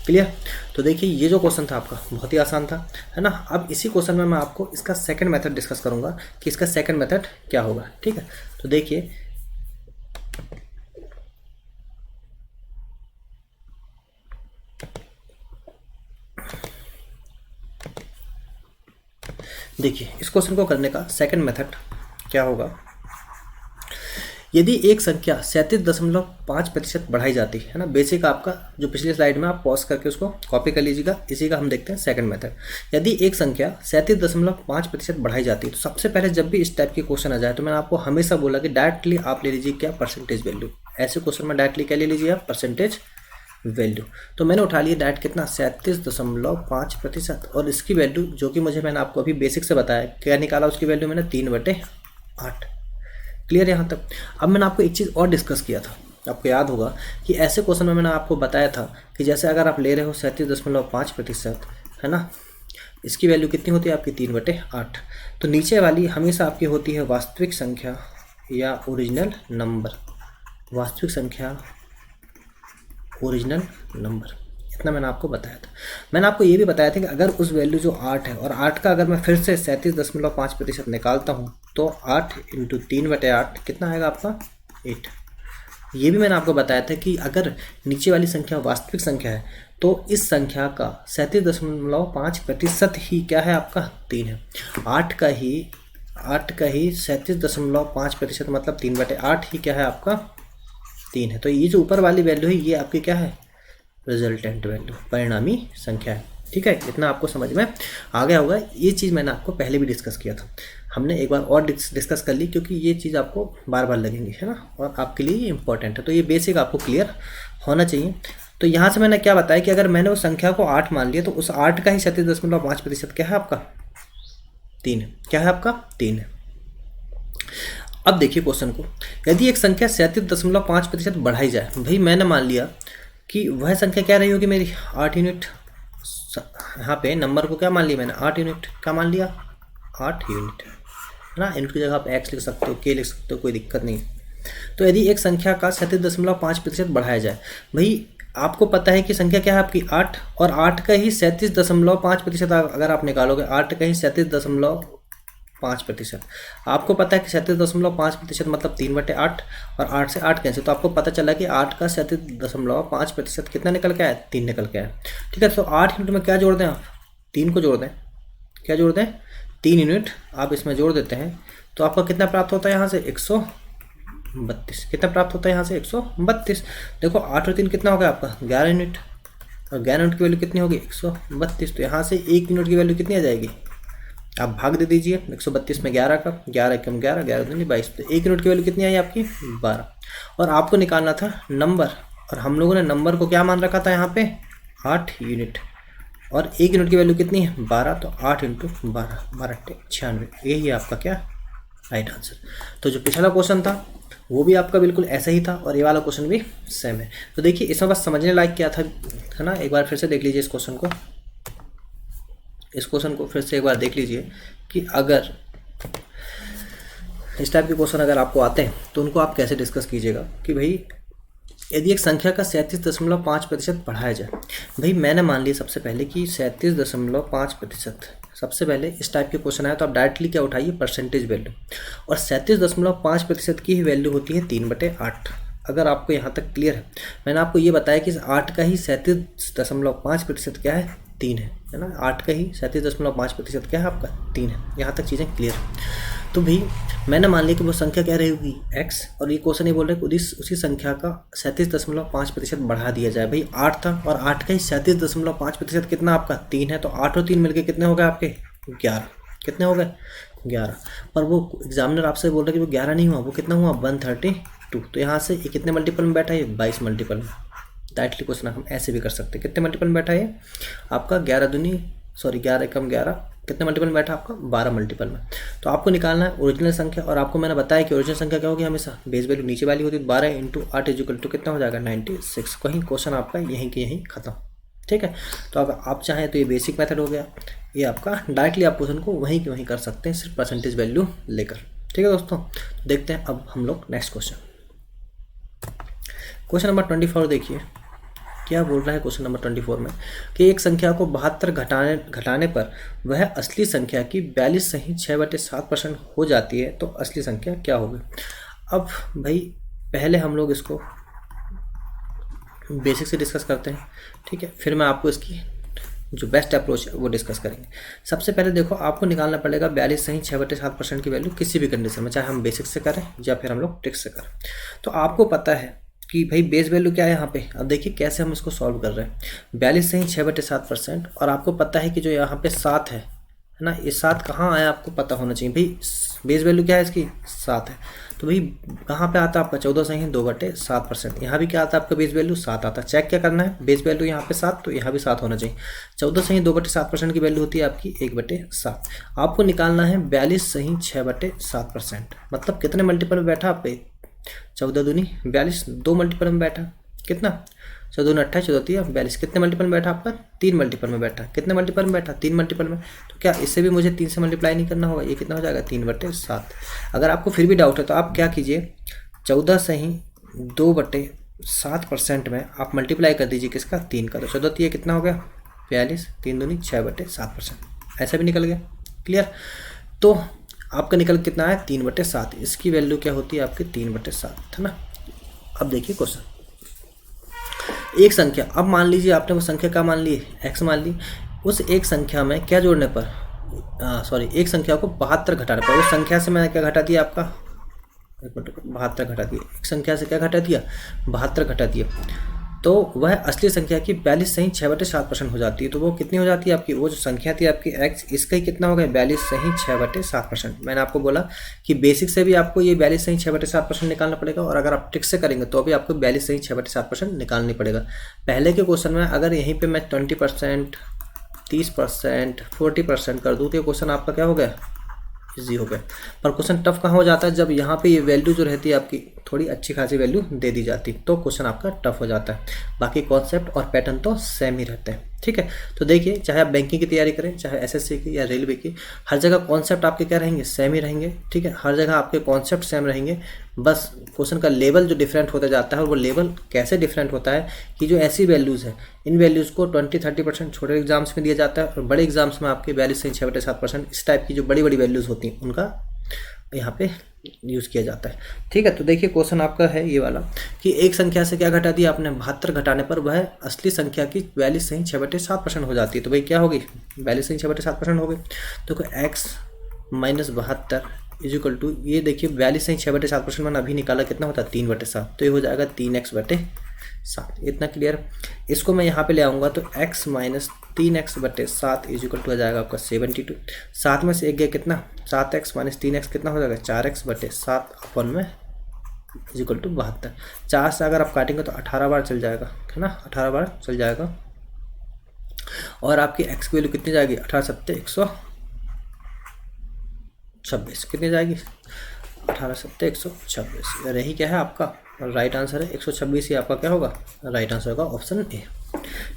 क्लियर। तो देखिए ये जो क्वेश्चन था आपका बहुत ही आसान था, है ना। अब इसी क्वेश्चन में मैं आपको इसका सेकंड मेथड डिस्कस करूंगा कि इसका सेकंड मेथड क्या होगा। ठीक है, तो देखिए इस क्वेश्चन को करने का सेकंड मेथड क्या होगा। यदि एक संख्या 37.5% बढ़ाई जाती है ना, बेसिक आपका जो पिछली स्लाइड में आप पॉज करके उसको कॉपी कर लीजिएगा, इसी का हम देखते हैं सेकंड मेथड। यदि एक संख्या 37.5% बढ़ाई जाती है, तो सबसे पहले जब भी इस टाइप की क्वेश्चन आ जाए तो मैंने आपको हमेशा बोला कि डायरेक्टली आप ले लीजिए क्या परसेंटेज वैल्यू। ऐसे क्वेश्चन में डायरेक्टली क्या ले लीजिए आप परसेंटेज वैल्यू। तो मैंने उठा लिया डायरेक्ट कितना 37.5%, और इसकी वैल्यू जो कि मैंने आपको अभी बेसिक से बताया क्या निकाला, उसकी वैल्यू मैंने 3/8। क्लियर यहाँ तक। अब मैंने आपको एक चीज़ और डिस्कस किया था, आपको याद होगा कि ऐसे क्वेश्चन में मैंने आपको बताया था कि जैसे अगर आप ले रहे हो 37.5%, है ना, इसकी वैल्यू कितनी होती है आपकी 3/8। तो नीचे वाली हमेशा आपकी होती है वास्तविक संख्या या ओरिजिनल नंबर, वास्तविक संख्या ओरिजिनल नंबर, इतना मैंने आपको बताया था। मैंने आपको ये भी बताया था कि अगर उस वैल्यू जो 8 है, और 8 का अगर मैं फिर से 37.5% निकालता हूँ तो 8 × 3/8 कितना आएगा आपका 8। ये भी मैंने आपको बताया था कि अगर नीचे वाली संख्या वास्तविक संख्या है तो इस संख्या का 37.5% ही क्या है आपका 3 है। 8 का ही 37.5% मतलब 3/8 ही क्या है आपका 3 है। तो ये जो ऊपर वाली वैल्यू है ये आपकी क्या है रिजल्टेंट वैल्यू, परिणामी संख्या है। ठीक है, इतना आपको समझ में आ गया होगा। ये चीज़ मैंने आपको पहले भी डिस्कस किया था, हमने एक बार और डिस्कस कर ली, क्योंकि ये चीज़ आपको बार बार लगेंगी, है ना, और आपके लिए ये इंपॉर्टेंट है। तो ये बेसिक आपको क्लियर होना चाहिए। तो यहाँ से मैंने क्या बताया कि अगर मैंने उस संख्या को 8 मान लिया तो उस 8 का ही 37.5% क्या है आपका 3 है। क्या है आपका 3 है। अब देखिए क्वेश्चन को, यदि एक संख्या 37.5% बढ़ाई जाए, भाई मैंने मान लिया कि वह संख्या क्या रही होगी मेरी 8 यूनिट। यहाँ पे नंबर को क्या मान लिया मैंने 8 यूनिट, क्या मान लिया 8 यूनिट, है ना। यूनिट की जगह आप x लिख सकते हो, k लिख सकते हो, कोई दिक्कत नहीं। तो यदि एक संख्या का 37.5% बढ़ाया जाए, भाई आपको पता है कि संख्या क्या है आपकी 8, और 8 का ही 37.5% अगर आप निकालोगे, 8 का ही 37.5%, आपको पता है कि 37.5% मतलब 3/8, और 8 से 8 कैंसिल, तो आपको पता चला कि 8 का 37.5% कितना निकल के आया 3 निकल के आया। ठीक है, तो 8 यूनिट में क्या जोड़ दें आप 3 को जोड़ दें, क्या जोड़ दें 3 यूनिट आप इसमें जोड़ देते हैं, तो आपका कितना प्राप्त होता है यहाँ से 132। कितना प्राप्त होता है यहाँ से 132। देखो 8 और 3 कितना हो गया आपका 11 यूनिट, और 11 यूनिट की वैल्यू कितनी होगी 132। तो यहाँ से 1 यूनिट की वैल्यू कितनी आ जाएगी, आप भाग दे दीजिए 132 में 11 का, 11 कम 11, 11 दूनी 22। तो 1 यूनिट की वैल्यू कितनी आई आपकी 12। और आपको निकालना था नंबर, और हम लोगों ने नंबर को क्या मान रखा था यहाँ पे 8 यूनिट, और 1 यूनिट की वैल्यू कितनी है 12, तो 8 × 12, 12×96, यही है आपका क्या राइट आंसर। तो जो पिछला क्वेश्चन था वो भी आपका बिल्कुल ऐसा ही था, और ये वाला क्वेश्चन भी सेम है। तो देखिए इसमें बस समझने लायक क्या था, है ना, एक बार फिर से देख लीजिए इस क्वेश्चन को फिर से एक बार देख लीजिए कि अगर इस टाइप के क्वेश्चन अगर आपको आते हैं तो उनको आप कैसे डिस्कस कीजिएगा कि भाई यदि एक संख्या का 37.5% बढ़ाया जाए। भाई मैंने मान लिया सबसे पहले कि 37.5%, सबसे पहले इस टाइप के क्वेश्चन आया तो आप डायरेक्टली क्या उठाइए, परसेंटेज वैल्यू, और 37.5% की ही वैल्यू होती है 3/8। अगर आपको यहाँ तक क्लियर है, मैंने आपको ये बताया कि इस 8 का ही 37.5% क्या है, 3 है ना। 8 का ही 37.5% क्या है आपका, 3 है। यहाँ तक चीज़ें क्लियर है। तो भाई मैंने मान लिया कि वो संख्या क्या रहेगी, x, और ये क्वेश्चन ये बोल रहे हैं कि उसी संख्या का 37.5% बढ़ा दिया जाए। भाई 8 था और 8 का ही 37.5% कितना आपका, 3 है। तो 8 और 3 मिलके कितने हो गए आपके, 11। कितने हो गए, 11। पर वो एग्जामिनर आपसे बोल रहे कि वो 11 नहीं हुआ, वो कितना हुआ, 132। तो यहाँ से ये कितने मल्टीपल में बैठा है, 22 मल्टीपल में। डायरेक्टली क्वेश्चन हम ऐसे भी कर सकते हैं, कितने मल्टीपल में बैठा है आपका, 11 कम 11, कितने मल्टीपल में बैठा आपका, 12 मल्टीपल में। तो आपको निकालना है ओरिजिनल संख्या, और आपको मैंने बताया कि ओरिजिनल संख्या क्या होगी, हमेशा बेस वैल्यू नीचे वाली होती है। 12 × 8 = कितना हो जाएगा, 96। कहीं क्वेश्चन आपका यहीं के यहीं खत्म। ठीक है, तो अगर आप चाहें तो ये बेसिक मेथड हो गया, ये आपका डायरेक्टली आप क्वेश्चन को वहीं के वहीं कर सकते हैं, सिर्फ परसेंटेज वैल्यू लेकर। ठीक है दोस्तों, तो देखते हैं अब हम लोग नेक्स्ट क्वेश्चन नंबर 24 देखिए क्या बोल रहा है। क्वेश्चन नंबर 24 में कि एक संख्या को 72 घटाने पर वह असली संख्या की 42.6/7% हो जाती है, तो असली संख्या क्या होगी। अब भाई पहले हम लोग इसको बेसिक से डिस्कस करते हैं, ठीक है, फिर मैं आपको इसकी जो बेस्ट अप्रोच है वो डिस्कस करेंगे। सबसे पहले देखो आपको निकालना पड़ेगा 42.6/7% की वैल्यू किसी भी कंडीशन में, चाहे हम बेसिक से करें या फिर हम लोग ट्रिक्स से करें। तो आपको पता है कि भाई बेस वैल्यू क्या है यहाँ पे। अब देखिए कैसे हम इसको सॉल्व कर रहे हैं, 42.6/7%, और आपको पता है कि जो यहाँ पे 7 है ना, ये 7 कहाँ आया आपको पता होना चाहिए। भाई बेस वैल्यू क्या है इसकी, 7 है। तो भाई कहाँ पे आता है आपका 14.2/7%। यहाँ भी क्या आता है आपका बेस वैल्यू 7 आता है। चेक क्या करना है, बेस वैल्यू यहाँ पे 7 तो यहाँ भी 7 होना चाहिए। 14.2/7% की वैल्यू होती है आपकी 1/7। आपको निकालना है 42.6/7%, मतलब कितने मल्टीपल में बैठा आप पे, 14 दूनी 42, 2 मल्टीपल में बैठा, कितना 14 दूनी 28, 14 42, कितने मल्टीपल में बैठा आपका, 3 मल्टीपल में बैठा। कितने मल्टीपल में बैठा, 3 मल्टीपल में। तो क्या इससे भी मुझे 3 से मल्टीप्लाई नहीं करना होगा, ये कितना हो जाएगा 3/7। अगर आपको फिर भी डाउट है तो आप क्या कीजिए, 14.2/7% में आप मल्टीप्लाई कर दीजिए किसका, 3 का। तो 14 कितना हो गया 42, 3 दूनी 6/7%, ऐसा भी निकल गया। क्लियर, तो आपका निकल कितना है 3/7। इसकी वैल्यू क्या होती है आपकी 3/7, है ना। अब देखिए क्वेश्चन, एक संख्या, अब मान लीजिए आपने वो संख्या क्या मान ली, x मान ली। उस एक संख्या में क्या जोड़ने पर, एक संख्या को 72 घटाने पर, उस संख्या से मैंने क्या घटा दिया आपका, 72 घटा दिया। एक संख्या से क्या घटा दिया, 72 घटा दिया, तो वह असली संख्या की 42.6/7% हो जाती है। तो वो कितनी हो जाती है आपकी, वो जो संख्या थी आपकी x, इसका ही कितना हो गया 42.6/7%। मैंने आपको बोला कि बेसिक से भी आपको ये 42.6/7% निकालना पड़ेगा, और अगर आप ट्रिक से करेंगे तो भी आपको 42.6/7% निकालना पड़ेगा। पहले के क्वेश्चन में अगर यहीं पर मैं 20%, 30%, 40% कर दूँ तो ये क्वेश्चन आपका क्या हो गया, इजी हो गया। पर क्वेश्चन टफ कहाँ हो जाता है, जब यहाँ पे ये वैल्यू जो रहती है आपकी थोड़ी अच्छी खासी वैल्यू दे दी जाती, तो क्वेश्चन आपका टफ हो जाता है। बाकी कॉन्सेप्ट और पैटर्न तो सेम ही रहते हैं। ठीक है, तो देखिए चाहे आप बैंकिंग की तैयारी करें, चाहे एसएससी की या रेलवे की, हर जगह कॉन्सेप्ट आपके क्या रहेंगे, सेम ही रहेंगे। ठीक है, हर जगह आपके कॉन्सेप्ट सेम रहेंगे, बस क्वेश्चन का लेवल जो डिफरेंट होता जाता है। और वो लेवल कैसे डिफरेंट होता है कि जो ऐसी वैल्यूज़ है, इन वैल्यूज़ को 20-30% छोटे एग्जाम्स में दिया जाता है, और बड़े एग्जाम्स में आपके 42.6/7% इस टाइप की जो बड़ी बड़ी वैल्यूज़ होती हैं उनका यहाँ पे यूज़ किया जाता है। ठीक है, तो देखिए क्वेश्चन आपका है ये वाला कि एक संख्या से क्या घटा दिया आपने, 72 घटाने पर वह असली संख्या की 42.6/7% हो जाती है। तो भाई क्या होगी, 42.6/7% हो गई। तो x - 72 = ये देखिए 42.6/7% मैंने अभी निकाला, कितना होता है 3/7, तो ये हो जाएगा 3x/7। इतना क्लियर। इसको मैं यहाँ पे ले आऊँगा तो x - 3x/7 = हो जाएगा आपका 72। 7 में से एक गया कितना, 7x - 3x कितना हो जाएगा 4x/7 अपन में = 72। 4 से अगर आप काटेंगे तो 18 बार चल जाएगा, है ना, 18 बार चल जाएगा। और आपकी x की वैल्यू कितनी जाएगी, 18 × 7 = 126, कितनी जाएगी 18 × 7 = 126। रही क्या है आपका राइट आंसर है 126, ही आपका क्या होगा राइट आंसर होगा ऑप्शन ए।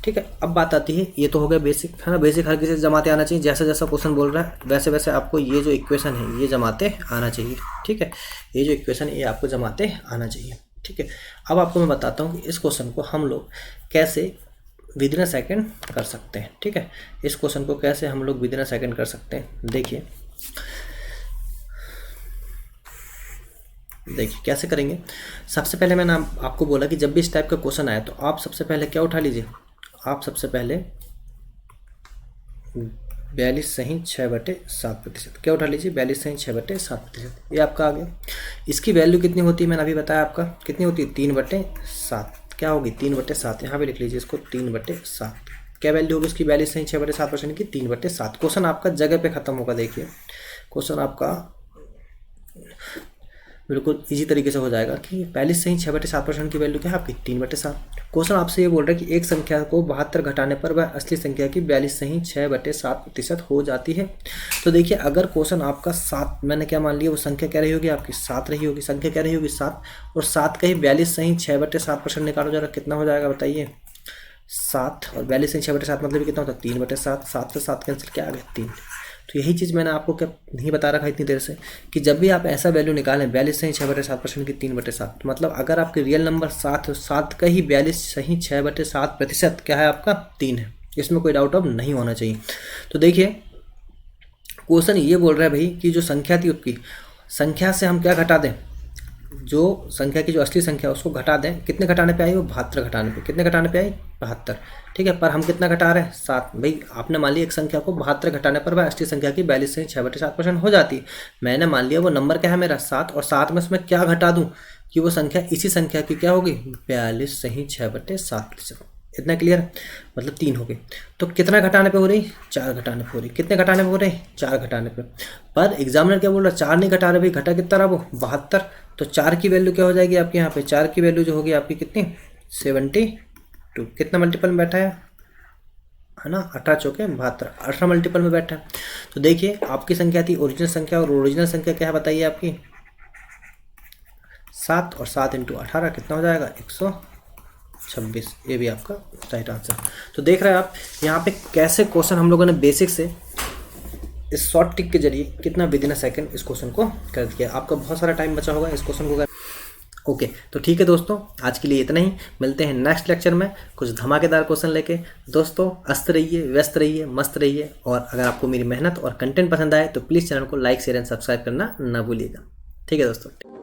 ठीक है, अब बात आती है, ये तो हो गया बेसिक है ना, बेसिक हर किसी से जमाते आना चाहिए, जैसा जैसा क्वेश्चन बोल रहा है वैसे वैसे आपको ये जो इक्वेशन है ये जमाते आना चाहिए। ठीक है, ये जो इक्वेशन है ये आपको जमाते आना चाहिए। ठीक है, अब आपको मैं बताता हूँ कि इस क्वेश्चन को हम लोग कैसे विदिन अ सेकेंड कर सकते हैं। ठीक है, इस क्वेश्चन को कैसे हम लोग विदिन अ सेकेंड कर सकते हैं, देखिए कैसे करेंगे। सबसे पहले मैंने आपको बोला कि जब भी इस टाइप का क्वेश्चन आए तो आप सबसे पहले क्या उठा लीजिए, आप सबसे पहले 42.6/7%, क्या उठा लीजिए 42.6/7%, ये आपका आ गया। इसकी वैल्यू कितनी होती है मैंने अभी बताया आपका, कितनी होती है 3/7, क्या होगी 3/7, यहाँ पे लिख लीजिए इसको 3/7। क्या वैल्यू होगी इसकी 42.6/7% की 3/7। क्वेश्चन आपका जगह पे खत्म होगा। देखिए क्वेश्चन आपका बिल्कुल इजी तरीके से हो जाएगा कि 42.6/7% की वैल्यू क्या है आपकी 3/7। क्वेश्चन आपसे ये बोल रहा है कि एक संख्या को 72 घटाने पर वह असली संख्या की 42.6/7% हो जाती है। तो देखिए अगर क्वेश्चन आपका 7, मैंने क्या मान लिया, वो संख्या क्या रही होगी आपकी 7 रही होगी, संख्या क्या रही होगी 7, और 7 का ही 42.6/7% निकालो जरा, कितना हो जाएगा बताइए 7, और 42.6/7 मतलब कितना होता है 3/7, 7 से 7 कैंसिल, क्या आ गया 3। तो यही चीज़ मैंने आपको क्या नहीं बता रखा इतनी देर से कि जब भी आप ऐसा वैल्यू निकालें 42.6/7% की 3/7, मतलब अगर आपके रियल नंबर 7 है, 7 का ही 42.6/7% क्या है आपका 3 है, इसमें कोई डाउट अब नहीं होना चाहिए। तो देखिए क्वेश्चन ये बोल रहा है भाई कि जो संख्या थी उसकी संख्या से हम क्या घटा दें, जो संख्या की जो असली संख्या है उसको घटा दें, कितने घटाने पे आई वो 72 घटाने पे, कितने घटाने पे आई 72। ठीक है, पर हम कितना घटा रहे हैं 7, भाई आपने मान लिया एक संख्या को 72 घटाने पर वह असली संख्या की 42.6/7% हो जाती है। मैंने मान लिया वो नंबर क्या है मेरा 7, और 7 में उसमें क्या घटा दूँ कि वो संख्या इसी संख्या की क्या होगी 42.6/7%। इतना क्लियर है, मतलब 3 हो गई। तो कितना घटाने पे हो रही 4 घटाने पे हो रही, कितने घटाने पे हो रही 4 घटाने पे। पर एग्जामिनर क्या बोल रहा है 4 नहीं घटा रहे भाई, घटा कितना रहा वो 72। तो 4 की वैल्यू क्या हो जाएगी आपके यहाँ पे, 4 की वैल्यू जो होगी आपकी कितनी 72, कितना मल्टीपल में बैठा है ना 18 चौके 72, 18 मल्टीपल में बैठा है। तो देखिए आपकी संख्या थी ओरिजिनल संख्या, और ओरिजिनल संख्या क्या है बताइए आपकी 7, और 7 × 18 कितना हो जाएगा 126, ये भी आपका राइट आंसर। तो देख रहे हैं आप यहाँ पे कैसे क्वेश्चन हम लोगों ने बेसिक से इस शॉर्ट टिक के जरिए कितना विदिन अ सेकंड इस क्वेश्चन को कर दिया। आपका बहुत सारा टाइम बचा होगा इस क्वेश्चन को कर। ओके, तो ठीक है दोस्तों, आज के लिए इतना ही। मिलते हैं नेक्स्ट लेक्चर में कुछ धमाकेदार क्वेश्चन लेके। दोस्तों हंसते रहिए, व्यस्त रहिए, मस्त रहिए, और अगर आपको मेरी मेहनत और कंटेंट पसंद आए तो प्लीज़ चैनल को लाइक शेयर एंड सब्सक्राइब करना ना भूलिएगा। ठीक है दोस्तों।